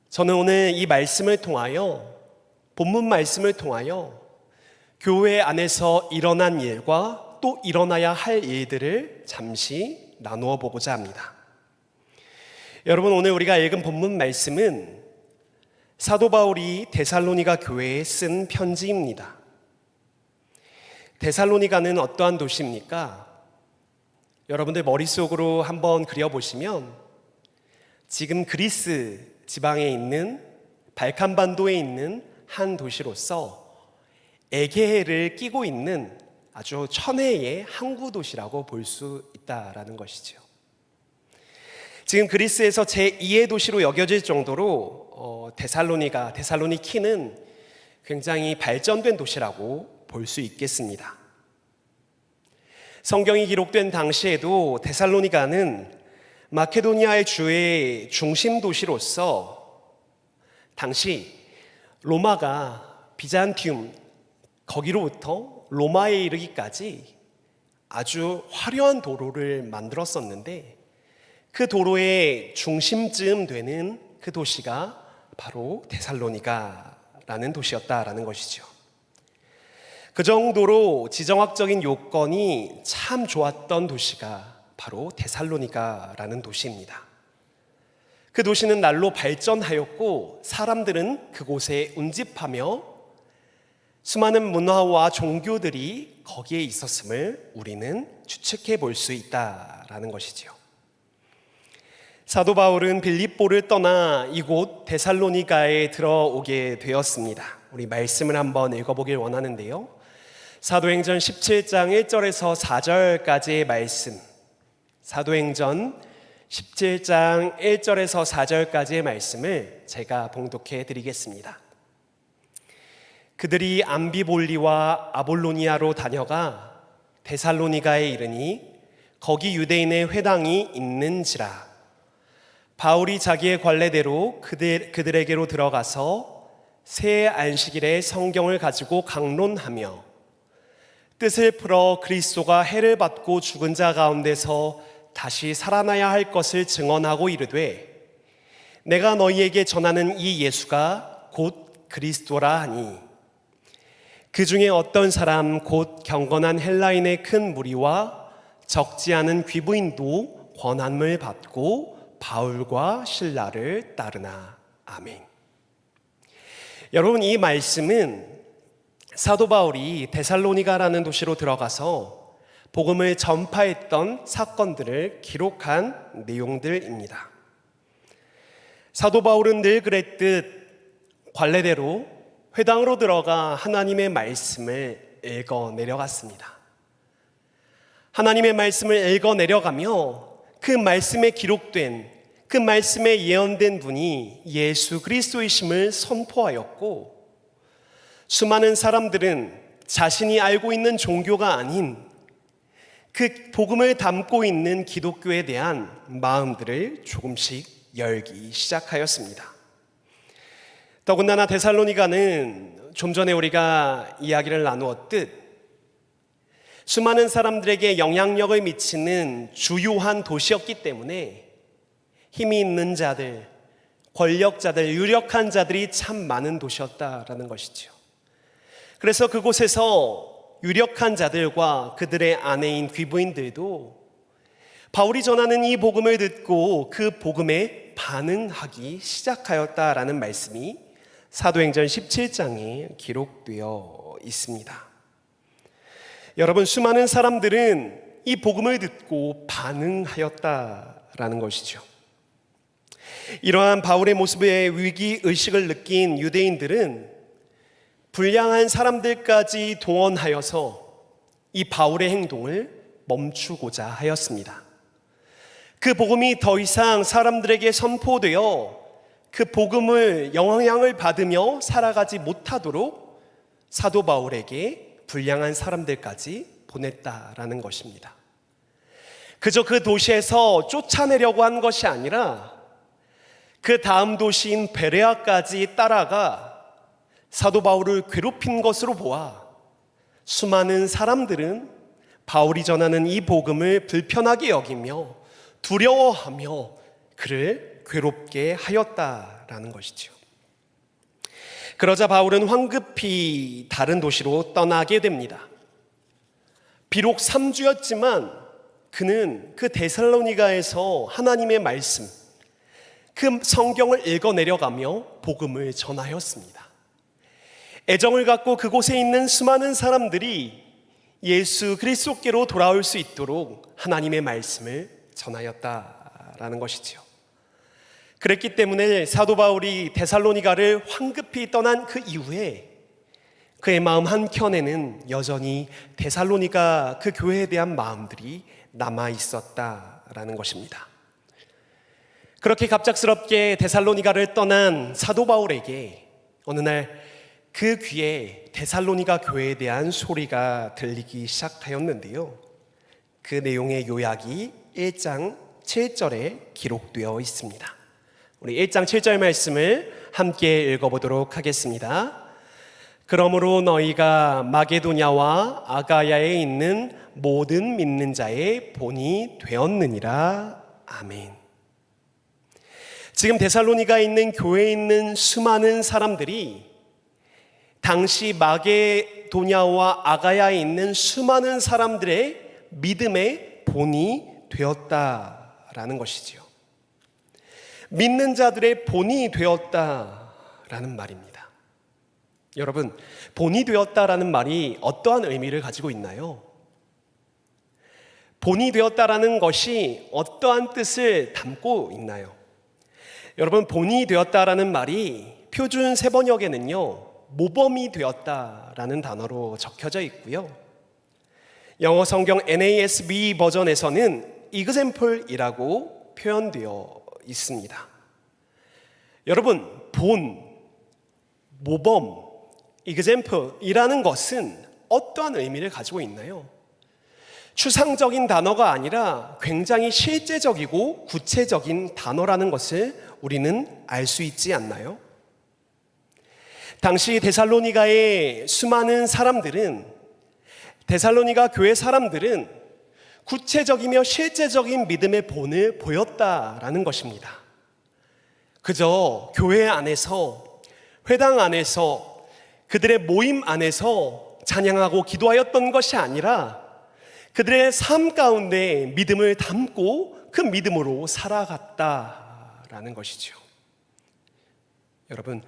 저는 오늘 이 말씀을 통하여, 본문 말씀을 통하여 교회 안에서 일어난 일과 또 일어나야 할 일들을 잠시 나누어 보고자 합니다. 여러분, 오늘 우리가 읽은 본문 말씀은 사도 바울이 데살로니가 교회에 쓴 편지입니다. 데살로니가는 어떠한 도시입니까? 여러분들 머릿속으로 한번 그려보시면 지금 그리스 지방에 있는 발칸반도에 있는 한 도시로서 에게해를 끼고 있는 아주 천혜의 항구 도시라고 볼 수 있다라는 것이죠. 지금 그리스에서 제2의 도시로 여겨질 정도로 데살로니키는 굉장히 발전된 도시라고 볼 수 있겠습니다. 성경이 기록된 당시에도 데살로니가는 마케도니아의 주의 중심 도시로서 당시 로마가 비잔티움, 거기로부터 로마에 이르기까지 아주 화려한 도로를 만들었었는데 그 도로의 중심쯤 되는 그 도시가 바로 데살로니가라는 도시였다라는 것이죠. 그 정도로 지정학적인 요건이 참 좋았던 도시가 바로 데살로니가라는 도시입니다. 그 도시는 날로 발전하였고 사람들은 그곳에 운집하며 수많은 문화와 종교들이 거기에 있었음을 우리는 추측해 볼 수 있다라는 것이지요. 사도 바울은 빌립보를 떠나 이곳 데살로니가에 들어오게 되었습니다. 우리 말씀을 한번 읽어보길 원하는데요. 사도행전 17장 1절에서 4절까지의 말씀, 사도행전 17장 1절에서 4절까지의 말씀을 제가 봉독해 드리겠습니다. 그들이 암비볼리와 아볼로니아로 다녀가 데살로니가에 이르니 거기 유대인의 회당이 있는지라. 바울이 자기의 관례대로 그들에게로 들어가서 새 안식일에 성경을 가지고 강론하며 뜻을 풀어 그리스도가 해를 받고 죽은 자 가운데서 다시 살아나야 할 것을 증언하고 이르되 내가 너희에게 전하는 이 예수가 곧 그리스도라 하니 그 중에 어떤 사람 곧 경건한 헬라인의 큰 무리와 적지 않은 귀부인도 권한을 받고 바울과 실라를 따르나. 아멘. 여러분, 이 말씀은 사도 바울이 데살로니가라는 도시로 들어가서 복음을 전파했던 사건들을 기록한 내용들입니다. 사도 바울은 늘 그랬듯 관례대로 회당으로 들어가 하나님의 말씀을 읽어 내려갔습니다. 하나님의 말씀을 읽어 내려가며 그 말씀에 기록된, 그 말씀에 예언된 분이 예수 그리스도이심을 선포하였고, 수많은 사람들은 자신이 알고 있는 종교가 아닌 그 복음을 담고 있는 기독교에 대한 마음들을 조금씩 열기 시작하였습니다. 더군다나 데살로니가는 좀 전에 우리가 이야기를 나누었듯 수많은 사람들에게 영향력을 미치는 주요한 도시였기 때문에 힘이 있는 자들, 권력자들, 유력한 자들이 참 많은 도시였다라는 것이죠. 그래서 그곳에서 유력한 자들과 그들의 아내인 귀부인들도 바울이 전하는 이 복음을 듣고 그 복음에 반응하기 시작하였다라는 말씀이 사도행전 17장에 기록되어 있습니다. 여러분, 수많은 사람들은 이 복음을 듣고 반응하였다라는 것이죠. 이러한 바울의 모습에 위기의식을 느낀 유대인들은 불량한 사람들까지 동원하여서 이 바울의 행동을 멈추고자 하였습니다. 그 복음이 더 이상 사람들에게 선포되어 그 복음을 영향을 받으며 살아가지 못하도록 사도 바울에게 불량한 사람들까지 보냈다라는 것입니다. 그저 그 도시에서 쫓아내려고 한 것이 아니라 그 다음 도시인 베레아까지 따라가 사도 바울을 괴롭힌 것으로 보아 수많은 사람들은 바울이 전하는 이 복음을 불편하게 여기며 두려워하며 그를 괴롭게 하였다라는 것이죠. 그러자 바울은 황급히 다른 도시로 떠나게 됩니다. 비록 3주였지만 그는 그 데살로니가에서 하나님의 말씀, 그 성경을 읽어내려가며 복음을 전하였습니다. 애정을 갖고 그곳에 있는 수많은 사람들이 예수 그리스도께로 돌아올 수 있도록 하나님의 말씀을 전하였다라는 것이지요. 그랬기 때문에 사도 바울이 데살로니가를 황급히 떠난 그 이후에 그의 마음 한켠에는 여전히 데살로니가 그 교회에 대한 마음들이 남아 있었다라는 것입니다. 그렇게 갑작스럽게 데살로니가를 떠난 사도 바울에게 어느 날 그 귀에 데살로니가 교회에 대한 소리가 들리기 시작하였는데요. 그 내용의 요약이 1장 7절에 기록되어 있습니다. 우리 1장 7절 말씀을 함께 읽어보도록 하겠습니다. 그러므로 너희가 마게도냐와 아가야에 있는 모든 믿는 자의 본이 되었느니라. 아멘. 지금 데살로니가에 있는 교회에 있는 수많은 사람들이 당시 마게도냐와 아가야에 있는 수많은 사람들의 믿음의 본이 되었다라는 것이지요. 믿는 자들의 본이 되었다라는 말입니다. 여러분, 본이 되었다라는 말이 어떠한 의미를 가지고 있나요? 본이 되었다라는 것이 어떠한 뜻을 담고 있나요? 여러분, 본이 되었다라는 말이 표준 세번역에는요, 모범이 되었다라는 단어로 적혀져 있고요. 영어 성경 NASB 버전에서는 example이라고 표현되어 있습니다. 여러분, 본, 모범, example이라는 것은 어떠한 의미를 가지고 있나요? 추상적인 단어가 아니라 굉장히 실제적이고 구체적인 단어라는 것을 우리는 알 수 있지 않나요? 당시 데살로니가의 수많은 사람들은, 데살로니가 교회 사람들은 구체적이며 실제적인 믿음의 본을 보였다라는 것입니다. 그저 교회 안에서, 회당 안에서, 그들의 모임 안에서 찬양하고 기도하였던 것이 아니라 그들의 삶 가운데 믿음을 담고 그 믿음으로 살아갔다라는 것이죠. 여러분,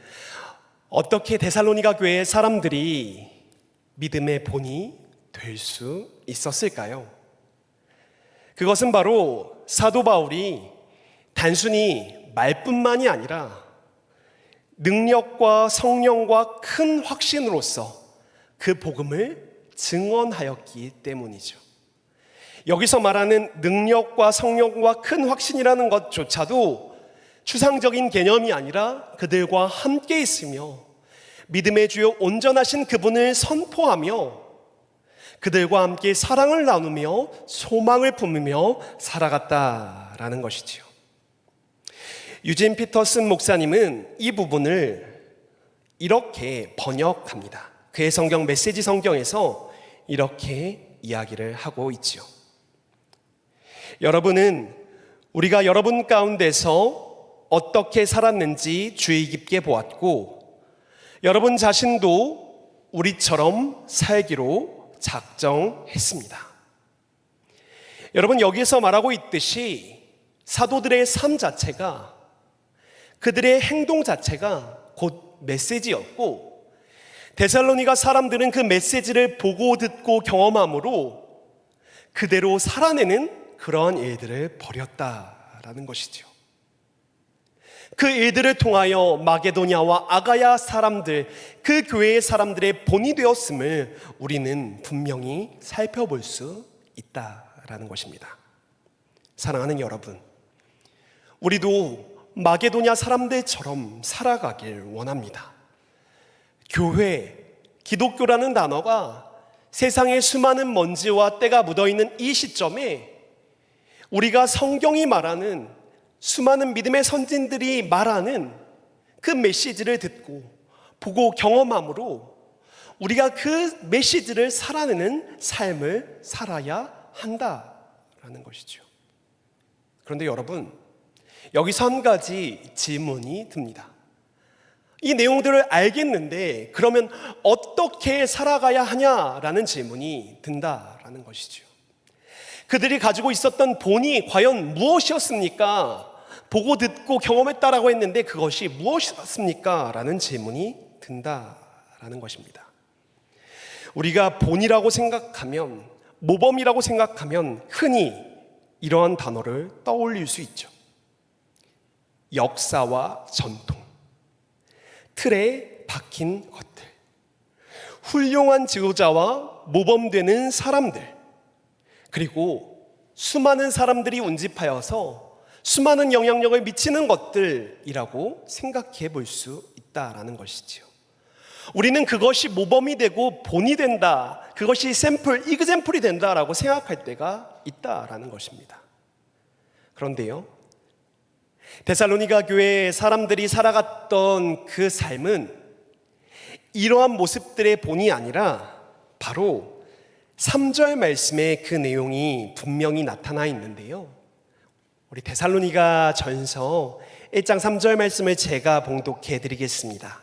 어떻게 데살로니가 교회의 사람들이 믿음의 본이 될 수 있었을까요? 그것은 바로 사도 바울이 단순히 말뿐만이 아니라 능력과 성령과 큰 확신으로서 그 복음을 증언하였기 때문이죠. 여기서 말하는 능력과 성령과 큰 확신이라는 것조차도 추상적인 개념이 아니라 그들과 함께 있으며 믿음의 주요 온전하신 그분을 선포하며 그들과 함께 사랑을 나누며 소망을 품으며 살아갔다라는 것이지요. 유진 피터슨 목사님은 이 부분을 이렇게 번역합니다. 그의 성경 메시지 성경에서 이렇게 이야기를 하고 있지요. 여러분은 우리가 여러분 가운데서 어떻게 살았는지 주의 깊게 보았고 여러분 자신도 우리처럼 살기로 작정했습니다. 여러분, 여기서 말하고 있듯이 사도들의 삶 자체가, 그들의 행동 자체가 곧 메시지였고 데살로니가 사람들은 그 메시지를 보고 듣고 경험함으로 그대로 살아내는 그러한 일들을 벌였다라는 것이죠. 그 일들을 통하여 마게도냐와 아가야 사람들, 그 교회의 사람들의 본이 되었음을 우리는 분명히 살펴볼 수 있다라는 것입니다. 사랑하는 여러분, 우리도 마게도냐 사람들처럼 살아가길 원합니다. 교회, 기독교라는 단어가 세상의 수많은 먼지와 때가 묻어있는 이 시점에 우리가 성경이 말하는 수많은 믿음의 선진들이 말하는 그 메시지를 듣고 보고 경험함으로 우리가 그 메시지를 살아내는 삶을 살아야 한다라는 것이죠. 그런데 여러분, 여기서 한 가지 질문이 듭니다. 이 내용들을 알겠는데 그러면 어떻게 살아가야 하냐라는 질문이 든다라는 것이죠. 그들이 가지고 있었던 본이 과연 무엇이었습니까? 보고 듣고 경험했다라고 했는데 그것이 무엇이었습니까? 라는 질문이 든다라는 것입니다. 우리가 본이라고 생각하면, 모범이라고 생각하면 흔히 이러한 단어를 떠올릴 수 있죠. 역사와 전통, 틀에 박힌 것들, 훌륭한 지도자와 모범되는 사람들, 그리고 수많은 사람들이 운집하여서 수많은 영향력을 미치는 것들이라고 생각해 볼 수 있다라는 것이지요. 우리는 그것이 모범이 되고 본이 된다, 그것이 샘플, 이그샘플이 된다라고 생각할 때가 있다라는 것입니다. 그런데요, 데살로니가 교회의 사람들이 살아갔던 그 삶은 이러한 모습들의 본이 아니라 바로 3절 말씀에 그 내용이 분명히 나타나 있는데요, 우리 데살로니가 전서 1장 3절 말씀을 제가 봉독해 드리겠습니다.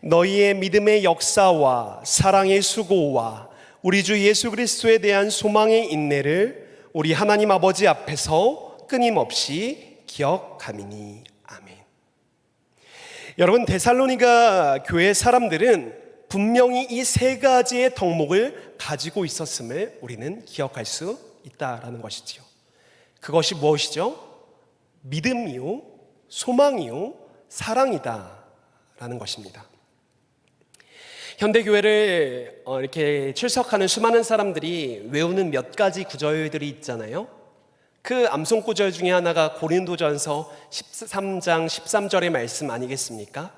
너희의 믿음의 역사와 사랑의 수고와 우리 주 예수 그리스도에 대한 소망의 인내를 우리 하나님 아버지 앞에서 끊임없이 기억함이니. 아멘. 여러분, 데살로니가 교회 사람들은 분명히 이 세 가지의 덕목을 가지고 있었음을 우리는 기억할 수 있다라는 것이지요. 그것이 무엇이죠? 믿음이요, 소망이요, 사랑이다라는 것입니다. 현대교회를 이렇게 출석하는 수많은 사람들이 외우는 몇 가지 구절들이 있잖아요. 그 암송 구절 중에 하나가 고린도전서 13장 13절의 말씀 아니겠습니까?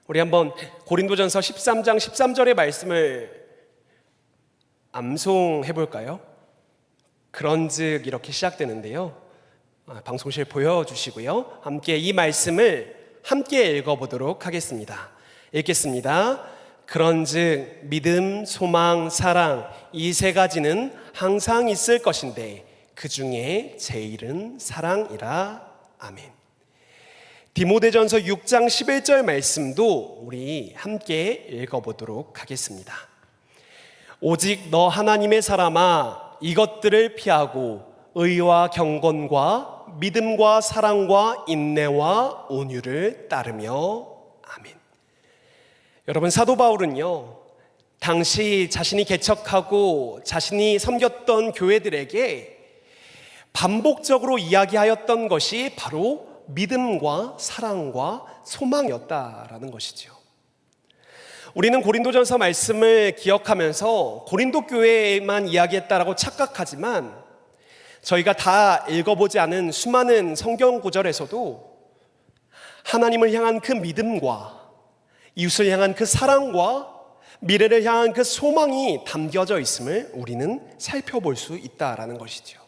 우리 한번 고린도전서 13장 13절의 말씀을 암송해 볼까요? 그런즉 이렇게 시작되는데요, 방송실 보여주시고요, 함께 이 말씀을 함께 읽어보도록 하겠습니다. 읽겠습니다. 그런즉 믿음, 소망, 사랑 이 세 가지는 항상 있을 것인데 그 중에 제일은 사랑이라. 아멘. 디모데전서 6장 11절 말씀도 우리 함께 읽어보도록 하겠습니다. 오직 너 하나님의 사람아, 이것들을 피하고 의와 경건과 믿음과 사랑과 인내와 온유를 따르며. 아멘. 여러분, 사도 바울은요, 당시 자신이 개척하고 자신이 섬겼던 교회들에게 반복적으로 이야기하였던 것이 바로 믿음과 사랑과 소망이었다라는 것이죠. 우리는 고린도전서 말씀을 기억하면서 고린도 교회에만 이야기했다라고 착각하지만 저희가 다 읽어보지 않은 수많은 성경 구절에서도 하나님을 향한 그 믿음과 이웃을 향한 그 사랑과 미래를 향한 그 소망이 담겨져 있음을 우리는 살펴볼 수 있다라는 것이죠.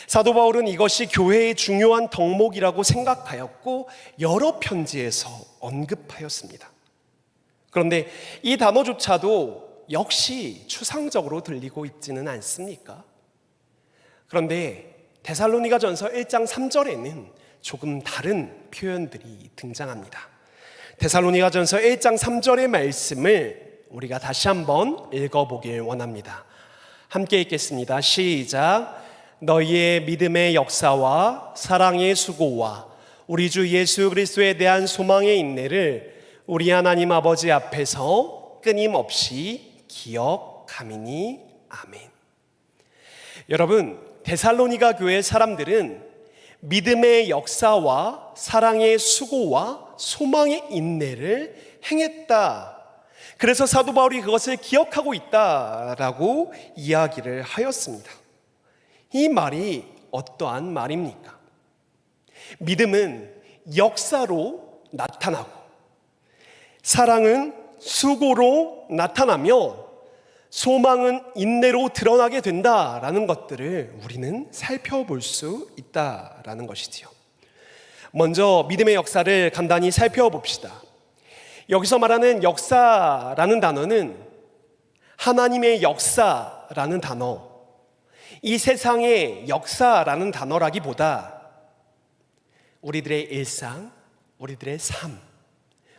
사도 바울은 이것이 교회의 중요한 덕목이라고 생각하였고 여러 편지에서 언급하였습니다. 그런데 이 단어조차도 역시 추상적으로 들리고 있지는 않습니까? 그런데 데살로니가전서 1장 3절에는 조금 다른 표현들이 등장합니다. 데살로니가전서 1장 3절의 말씀을 우리가 다시 한번 읽어보길 원합니다. 함께 읽겠습니다. 시작. 너희의 믿음의 역사와 사랑의 수고와 우리 주 예수 그리스도에 대한 소망의 인내를 우리 하나님 아버지 앞에서 끊임없이 기억함이니. 아멘. 여러분, 데살로니가 교회 사람들은 믿음의 역사와 사랑의 수고와 소망의 인내를 행했다. 그래서 사도 바울이 그것을 기억하고 있다라고 이야기를 하였습니다. 이 말이 어떠한 말입니까? 믿음은 역사로 나타나고 사랑은 수고로 나타나며 소망은 인내로 드러나게 된다라는 것들을 우리는 살펴볼 수 있다라는 것이지요. 먼저 믿음의 역사를 간단히 살펴봅시다. 여기서 말하는 역사라는 단어는 하나님의 역사라는 단어, 이 세상의 역사라는 단어라기보다 우리들의 일상, 우리들의 삶,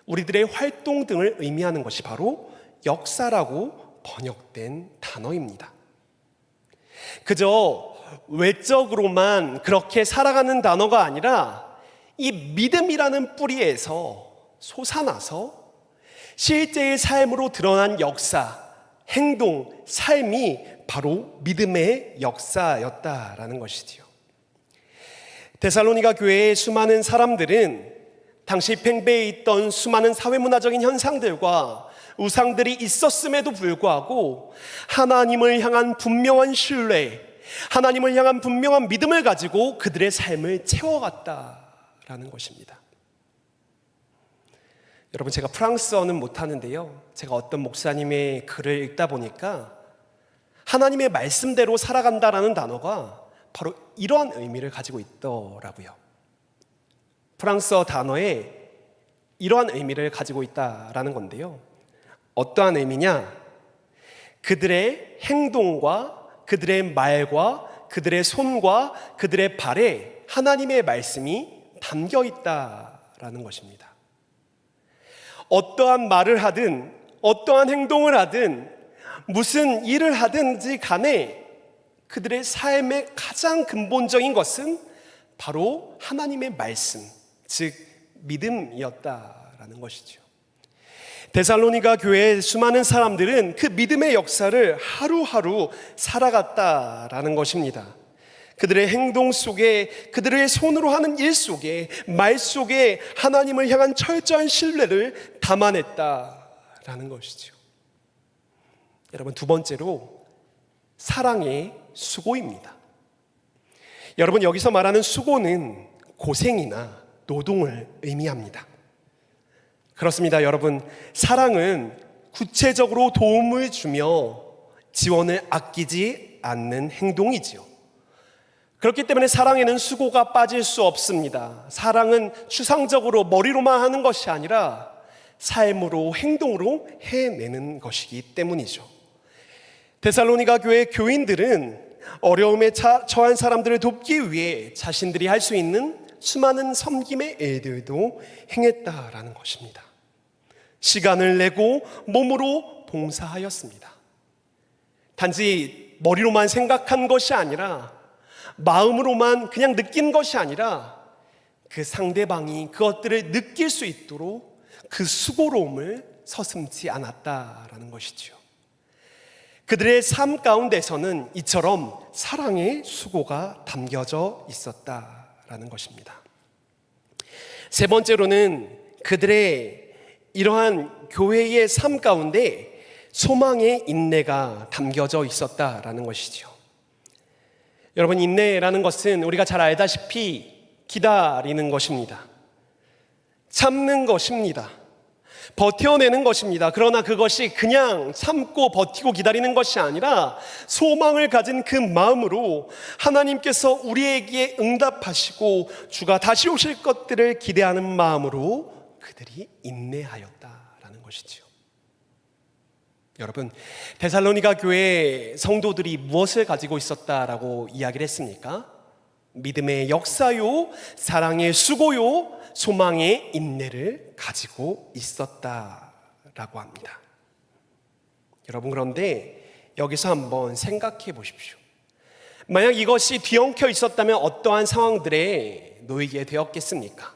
우리들의 활동 등을 의미하는 것이 바로 역사라고 번역된 단어입니다. 그저 외적으로만 그렇게 살아가는 단어가 아니라 이 믿음이라는 뿌리에서 솟아나서 실제의 삶으로 드러난 역사, 행동, 삶이 바로 믿음의 역사였다라는 것이지요. 데살로니가 교회의 수많은 사람들은 당시 팽배해 있던 수많은 사회문화적인 현상들과 우상들이 있었음에도 불구하고 하나님을 향한 분명한 신뢰, 하나님을 향한 분명한 믿음을 가지고 그들의 삶을 채워갔다라는 것입니다. 여러분, 제가 프랑스어는 못하는데요, 제가 어떤 목사님의 글을 읽다 보니까 하나님의 말씀대로 살아간다라는 단어가 바로 이러한 의미를 가지고 있더라고요. 프랑스어 단어에 이러한 의미를 가지고 있다라는 건데요, 어떠한 의미냐? 그들의 행동과 그들의 말과 그들의 손과 그들의 발에 하나님의 말씀이 담겨 있다라는 것입니다. 어떠한 말을 하든 어떠한 행동을 하든 무슨 일을 하든지 간에 그들의 삶의 가장 근본적인 것은 바로 하나님의 말씀, 즉 믿음이었다라는 것이죠. 데살로니가 교회의 수많은 사람들은 그 믿음의 역사를 하루하루 살아갔다라는 것입니다. 그들의 행동 속에, 그들의 손으로 하는 일 속에, 말 속에 하나님을 향한 철저한 신뢰를 담아냈다라는 것이죠. 여러분, 두 번째로 사랑의 수고입니다. 여러분, 여기서 말하는 수고는 고생이나 노동을 의미합니다. 그렇습니다. 여러분, 사랑은 구체적으로 도움을 주며 지원을 아끼지 않는 행동이지요. 그렇기 때문에 사랑에는 수고가 빠질 수 없습니다. 사랑은 추상적으로 머리로만 하는 것이 아니라 삶으로, 행동으로 해내는 것이기 때문이죠. 데살로니가 교회 교인들은 어려움에 처한 사람들을 돕기 위해 자신들이 할 수 있는 수많은 섬김의 일들도 행했다라는 것입니다. 시간을 내고 몸으로 봉사하였습니다. 단지 머리로만 생각한 것이 아니라, 마음으로만 그냥 느낀 것이 아니라 그 상대방이 그것들을 느낄 수 있도록 그 수고로움을 서슴지 않았다라는 것이죠. 그들의 삶 가운데서는 이처럼 사랑의 수고가 담겨져 있었다라는 것입니다. 세 번째로는 그들의 이러한 교회의 삶 가운데 소망의 인내가 담겨져 있었다라는 것이죠. 여러분, 인내라는 것은 우리가 잘 알다시피 기다리는 것입니다. 참는 것입니다. 버텨내는 것입니다. 그러나 그것이 그냥 참고 버티고 기다리는 것이 아니라 소망을 가진 그 마음으로 하나님께서 우리에게 응답하시고 주가 다시 오실 것들을 기대하는 마음으로 그들이 인내하였다라는 것이죠. 여러분, 데살로니가 교회 성도들이 무엇을 가지고 있었다라고 이야기를 했습니까? 믿음의 역사요, 사랑의 수고요, 소망의 인내를 가지고 있었다라고 합니다. 여러분, 그런데 여기서 한번 생각해 보십시오. 만약 이것이 뒤엉켜 있었다면 어떠한 상황들에 놓이게 되었겠습니까?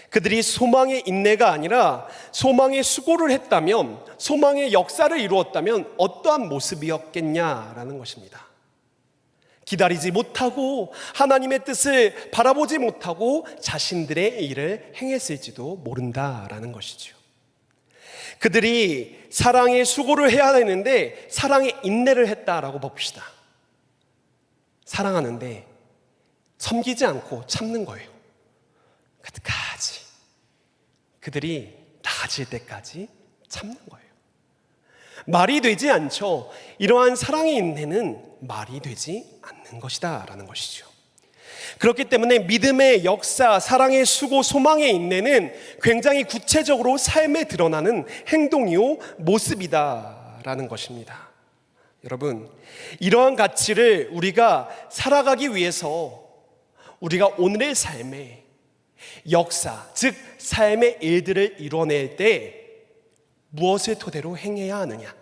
그들이 소망의 인내가 아니라 소망의 수고를 했다면, 소망의 역사를 이루었다면 어떠한 모습이었겠냐라는 것입니다. 기다리지 못하고 하나님의 뜻을 바라보지 못하고 자신들의 일을 행했을지도 모른다라는 것이죠. 그들이 사랑의 수고를 해야 되는데 사랑의 인내를 했다라고 봅시다. 사랑하는데 섬기지 않고 참는 거예요. 끝까지 그들이 나아질 때까지 참는 거예요. 말이 되지 않죠. 이러한 사랑의 인내는 말이 되지 않는 것이다 라는 것이죠. 그렇기 때문에 믿음의 역사, 사랑의 수고, 소망의 인내는 굉장히 구체적으로 삶에 드러나는 행동이요 모습이다 라는 것입니다. 여러분, 이러한 가치를 우리가 살아가기 위해서 우리가 오늘의 삶에 역사, 즉 삶의 일들을 이뤄낼 때 무엇을 토대로 행해야 하느냐?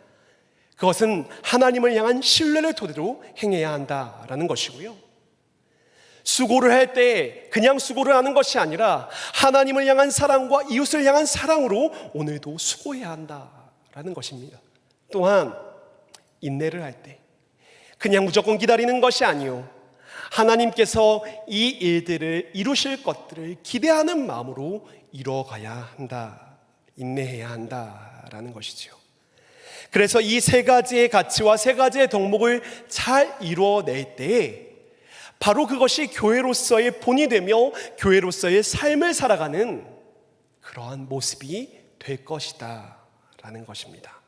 그것은 하나님을 향한 신뢰를 토대로 행해야 한다라는 것이고요. 수고를 할 때 그냥 수고를 하는 것이 아니라 하나님을 향한 사랑과 이웃을 향한 사랑으로 오늘도 수고해야 한다라는 것입니다. 또한 인내를 할 때 그냥 무조건 기다리는 것이 아니요, 하나님께서 이 일들을 이루실 것들을 기대하는 마음으로 이루어가야 한다, 인내해야 한다라는 것이죠. 그래서 이 세 가지의 가치와 세 가지의 덕목을 잘 이루어낼 때에 바로 그것이 교회로서의 본이 되며 교회로서의 삶을 살아가는 그러한 모습이 될 것이다 라는 것입니다.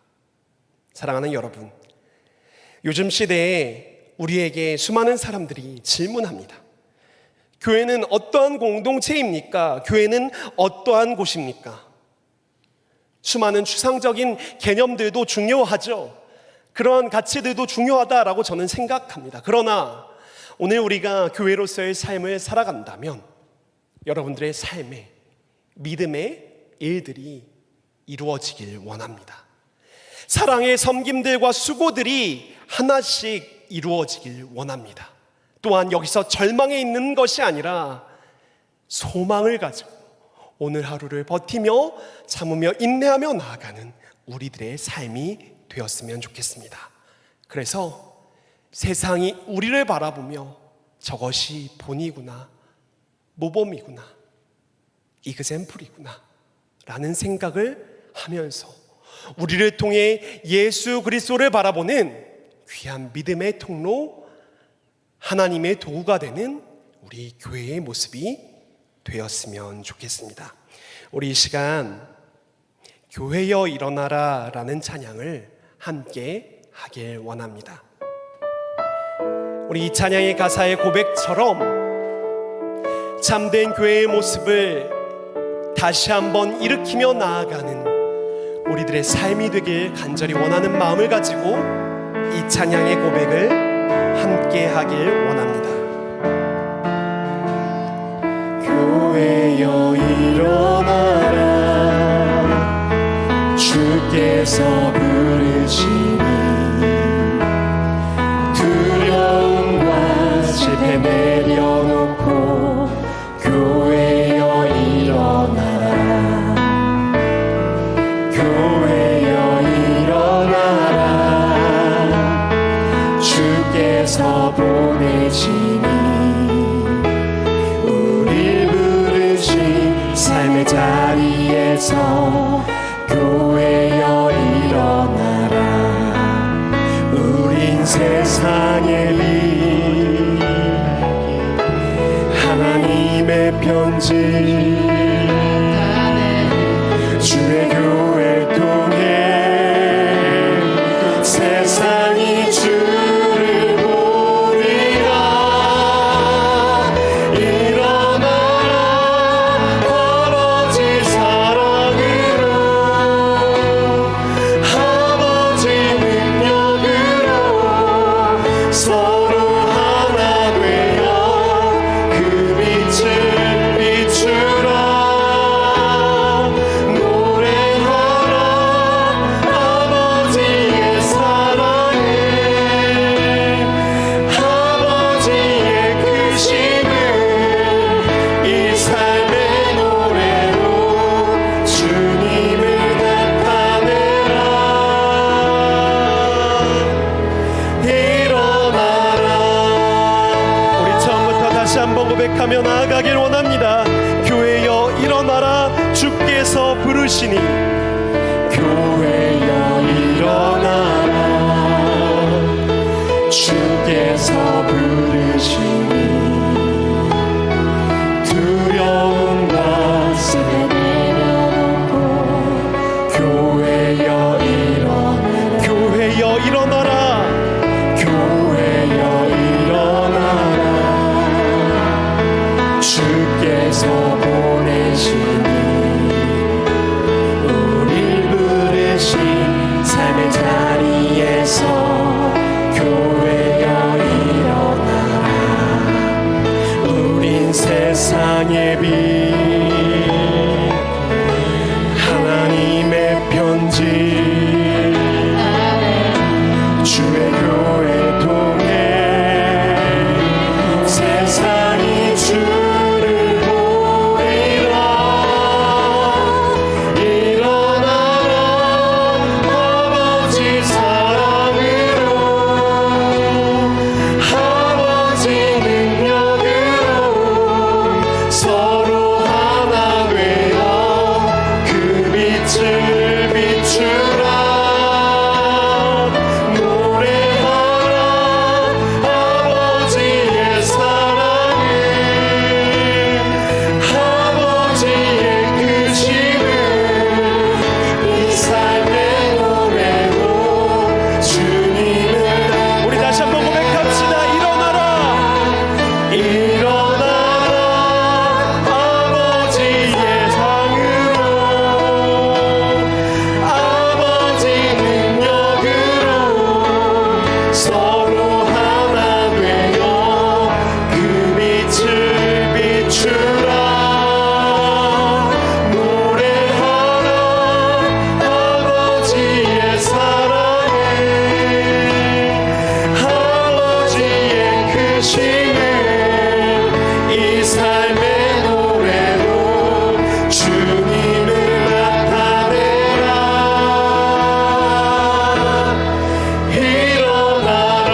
사랑하는 여러분, 요즘 시대에 우리에게 수많은 사람들이 질문합니다. 교회는 어떠한 공동체입니까? 교회는 어떠한 곳입니까? 수많은 추상적인 개념들도 중요하죠. 그런 가치들도 중요하다라고 저는 생각합니다. 그러나 오늘 우리가 교회로서의 삶을 살아간다면 여러분들의 삶에 믿음의 일들이 이루어지길 원합니다. 사랑의 섬김들과 수고들이 하나씩 이루어지길 원합니다. 또한 여기서 절망에 있는 것이 아니라 소망을 가지고 오늘 하루를 버티며 참으며 인내하며 나아가는 우리들의 삶이 되었으면 좋겠습니다. 그래서 세상이 우리를 바라보며 저것이 본이구나, 모범이구나, 이그샘플이구나 라는 생각을 하면서 우리를 통해 예수 그리스도를 바라보는 귀한 믿음의 통로, 하나님의 도구가 되는 우리 교회의 모습이 되었으면 좋겠습니다. 우리 이 시간 교회여 일어나라 라는 찬양을 함께 하길 원합니다. 우리 이 찬양의 가사의 고백처럼 참된 교회의 모습을 다시 한번 일으키며 나아가는 우리들의 삶이 되길 간절히 원하는 마음을 가지고 이 찬양의 고백을 함께 하길 원합니다. 교회여 일어나라, 주께서 부르시니 두려움과 지배 내려놓고 교회여 일어나라, 교회여 일어나라, 주께서 보내시니 우릴 부르신 삶의 자리에서 교회여 일어나라. 우린 세상의 빛, 하나님의 편지, 주의 교회를 통해 세상이 주를 보리라. 일어나라, 벌어질 사랑으로, 아버지 능력으로 서로 고백하며 나아가길 원합니다. 교회여 일어나라, 주께서 부르시니. 교회여 일어나라, 주께서 부르시니. 두려운 가슴에 내려놓고 교회여 일어나라, 교회여 일어나라, 교회여 일어나라, 주께서 보내시니. 우릴 부르신 삶의 자리에서 교회여 일어나라. 우린 세상의 빛, 하나님의 편지, 주의 교회 통해 세상이 주를 보이라. 일어나라, 아버지 사랑으로, 아버지 능력으로 서로 하나 되어 그 빛을 비추라. 노래하라 아버지의 사랑을, 아버지의 크심을 이 삶의 노래로 주님을. 우리 다시 한번 고백합시다. 일어나라, 일어나라, 아버지의 상으로, 아버지 능력으로 서로 하나 되어 그 빛을 비추라. 노래하라 아버지의 사랑을, 아버지의 크심을 이 삶의 노래로 주님을 나타내라. 일어나라.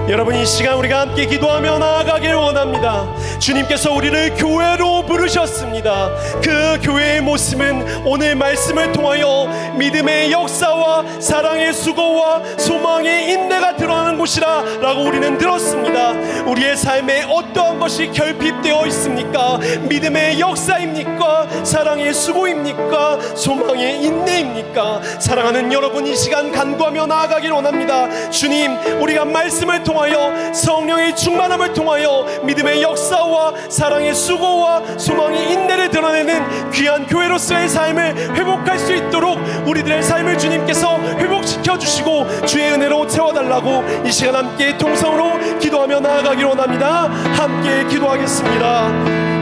여러분, 이 시간 우리가 함께 기도하며 나아가길 원합니다. 주님께서 우리를 교회로 부르셨습니다. 그 교회의 모습은 오늘 말씀을 통하여 믿음의 역사와 사랑의 수고와 소망의 인내가 드러나는 곳이라 라고 우리는 들었습니다. 우리의 삶에 어떠한 것이 결핍되어 있습니까? 믿음의 역사입니까? 사랑의 수고입니까? 소망의 인내입니까? 사랑하는 여러분, 이 시간 간구하며 나아가길 원합니다. 주님, 우리가 말씀을 통하여 성령의 충만함을 통하여 믿음의 역사와 사랑의 수고와 소망의 인내를 드러내는 귀한 교회로서의 삶을 회복할 수 있도록 우리들의 삶을 주님께서 회복시켜 주시고 주의 은혜로 채워달라고 이 시간 함께 통성으로 기도하며 나아가길 원합니다. 함께 기도하겠습니다.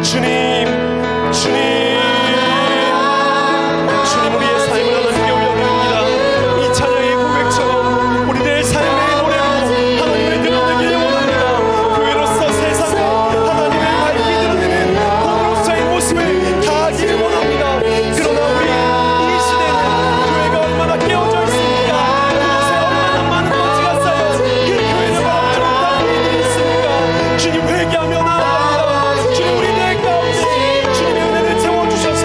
주님, 주님, 주님, 우리의 삶을 하나님께 올려드립니다. 이 찬양의 고백처럼 우리들의 삶의 노래로 하나님을 드러내길 원합니다. 교회로서 세상에 하나님을 밝히 드러내는 공로서의 모습을 다하기를 원합니다. 그러나 우리 이 시대는 교회가 얼마나 깨어져 있습니까? 그곳에 얼마나 많은 먼지가 쌓여 그 교회를 바라보지 못하는 일이 있습니까? 주님, 회개하며 나아갑니다. 주님, 우리들 가운데 주님의 은혜를 채워주셔서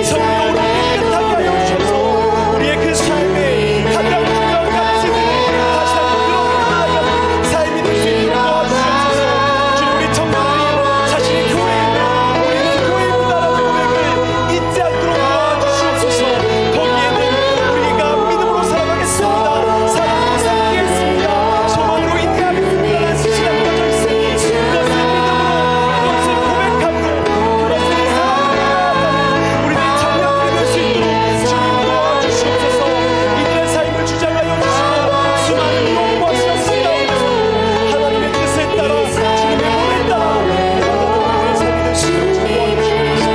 성령으로 깨끗하게 하여 주셔서 우리의 그 삶의 가장 중요한 가치들을 다시 한번 드러내는 나아가는 삶이 될 수 있도록 도와주셔서 주님, 우리 청년들이 자신이 교회입니다, 우리는 교회입니다라는 고백을 잊지 않도록 도와주시옵소서. 거기에는 우리가 믿음으로 살아가겠습니다, 사랑으로 살겠습니다, 소망으로 인내하겠습니다라는 뜻이 담겨져 있으니 그것을 믿음으로, 그것을 고백하고 그것을 사랑으로 나아가는 우리들의 청년들이 될 수 있도록 주님 도와주시옵소서. 이들의 삶을 주장하여 주시고 수많은 유혹과 시험들 가운데서 하나님의 뜻에 따라 주님의 몸에 따라 우리의 삶이 될 수 있도록 도와주시옵소서.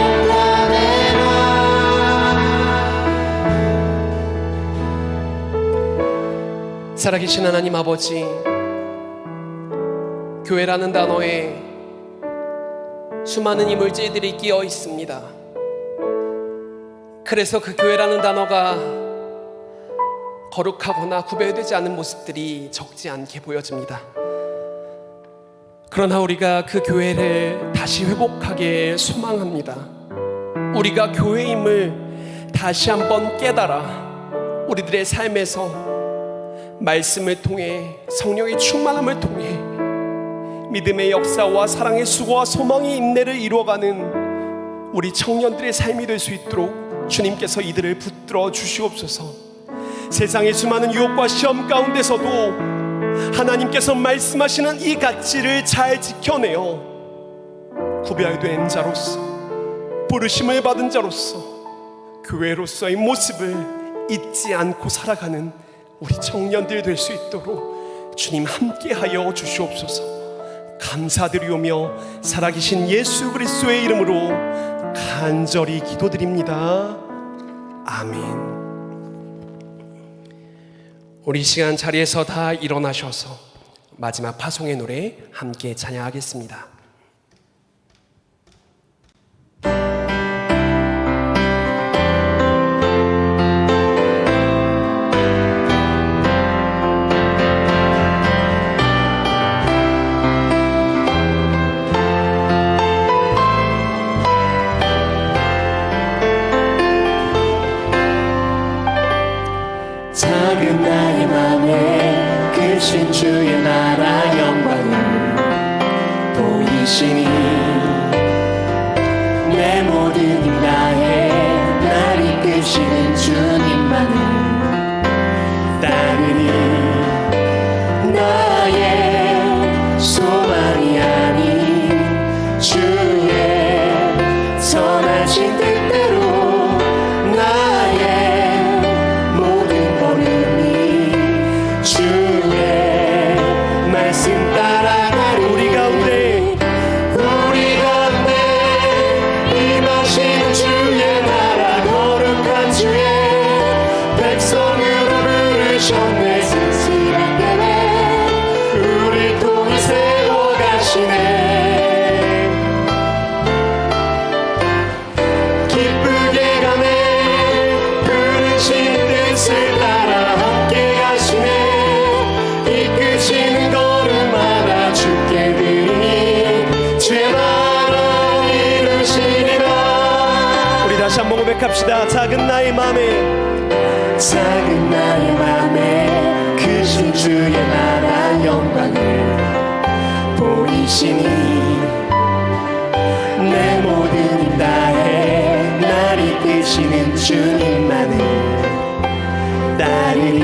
살아계신 하나님 아버지, 교회라는 단어에 수많은 이물질들이 끼어 있습니다. 그래서 그 교회라는 단어가 거룩하거나 구별되지 않은 모습들이 적지 않게 보여집니다. 그러나 우리가 그 교회를 다시 회복하게 소망합니다. 우리가 교회임을 다시 한번 깨달아 우리들의 삶에서 말씀을 통해 성령의 충만함을 통해 믿음의 역사와 사랑의 수고와 소망의 인내를 이루어가는 우리 청년들의 삶이 될 수 있도록 주님께서 이들을 붙들어 주시옵소서. 세상의 수많은 유혹과 시험 가운데서도 하나님께서 말씀하시는 이 가치를 잘 지켜내어 구별된 자로서, 부르심을 받은 자로서 교회로서의 모습을 잊지 않고 살아가는 우리 청년들 될 수 있도록 주님 함께하여 주시옵소서. 감사드리오며 살아계신 예수 그리스도의 이름으로 간절히 기도드립니다. 아멘. 우리 시간 자리에서 다 일어나셔서 마지막 파송의 노래 함께 찬양하겠습니다. 작은 나의 맘에 크신 주의 나라 영광을 보이시니 내 모든 힘 다해 날 이끄시는 주님만을 따르니 나의 소망이 아닌 주의 선하신 뜻대로 합시다. 작은 나의 맘에 크신 주의 나라 영광을 보이시니 내 모든 힘 다해 날 이끄시는 주님만을 따르니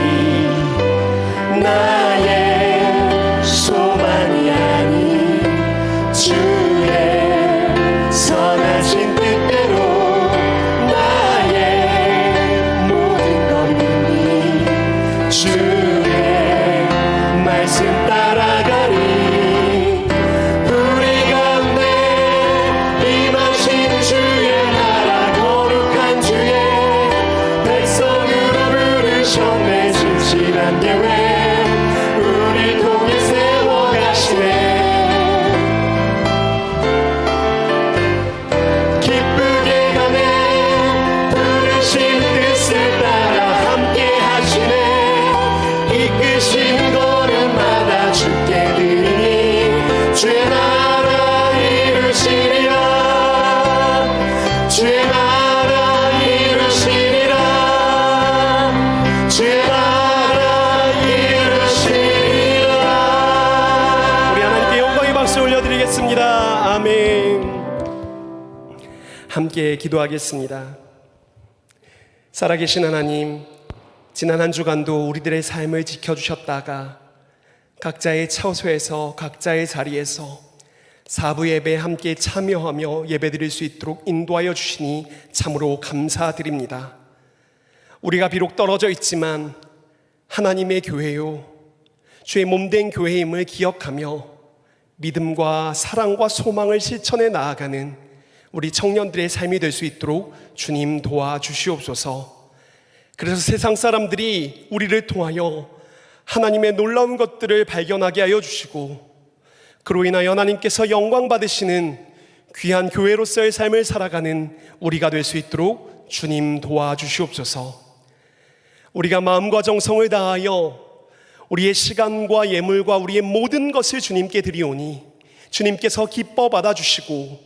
나의 소망이 아닌 주의 선하신 뜻대로 주의 말씀 따라가니 우리 가운데 임하시는 주의 나라 거룩한 주의 백성으로 부르셨네. 진실한 계획 우리 통해 세워가시네. 기쁘게 가네 부르신 뜻을 따라 함께 하시네. 이끄신 걸음마다 주께 드리니 주의 나라 이루시리라. 주의 나라 이루시리라. 주의 나라 이루시리라. 우리 하나님께 영광의 박수 올려드리겠습니다. 아멘. 함께 기도하겠습니다. 살아계신 하나님, 지난 한 주간도 우리들의 삶을 지켜주셨다가 각자의 처소에서 각자의 자리에서 사부 예배에 함께 참여하며 예배드릴 수 있도록 인도하여 주시니 참으로 감사드립니다. 우리가 비록 떨어져 있지만 하나님의 교회요 주의 몸된 교회임을 기억하며 믿음과 사랑과 소망을 실천해 나아가는 우리 청년들의 삶이 될 수 있도록 주님 도와주시옵소서. 그래서 세상 사람들이 우리를 통하여 하나님의 놀라운 것들을 발견하게 하여 주시고 그로 인하여 하나님께서 영광 받으시는 귀한 교회로서의 삶을 살아가는 우리가 될 수 있도록 주님 도와주시옵소서. 우리가 마음과 정성을 다하여 우리의 시간과 예물과 우리의 모든 것을 주님께 드리오니 주님께서 기뻐 받아주시고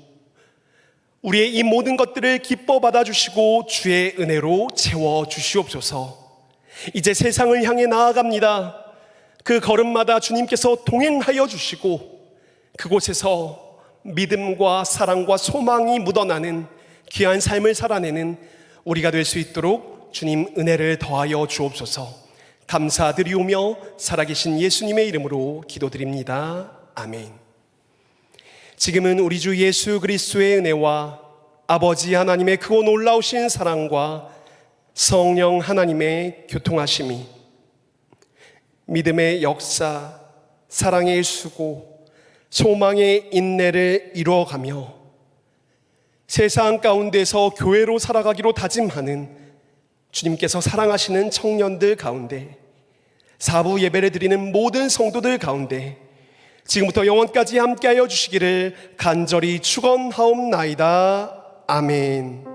우리의 이 모든 것들을 기뻐 받아주시고 주의 은혜로 채워주시옵소서. 이제 세상을 향해 나아갑니다. 그 걸음마다 주님께서 동행하여 주시고 그곳에서 믿음과 사랑과 소망이 묻어나는 귀한 삶을 살아내는 우리가 될 수 있도록 주님 은혜를 더하여 주옵소서. 감사드리오며 살아계신 예수님의 이름으로 기도드립니다. 아멘. 지금은 우리 주 예수 그리스도의 은혜와 아버지 하나님의 크고 놀라우신 사랑과 성령 하나님의 교통하심이 믿음의 역사, 사랑의 수고, 소망의 인내를 이루어가며 세상 가운데서 교회로 살아가기로 다짐하는 주님께서 사랑하시는 청년들 가운데, 사부 예배를 드리는 모든 성도들 가운데 지금부터 영원까지 함께하여 주시기를 간절히 축원하옵나이다. 아멘.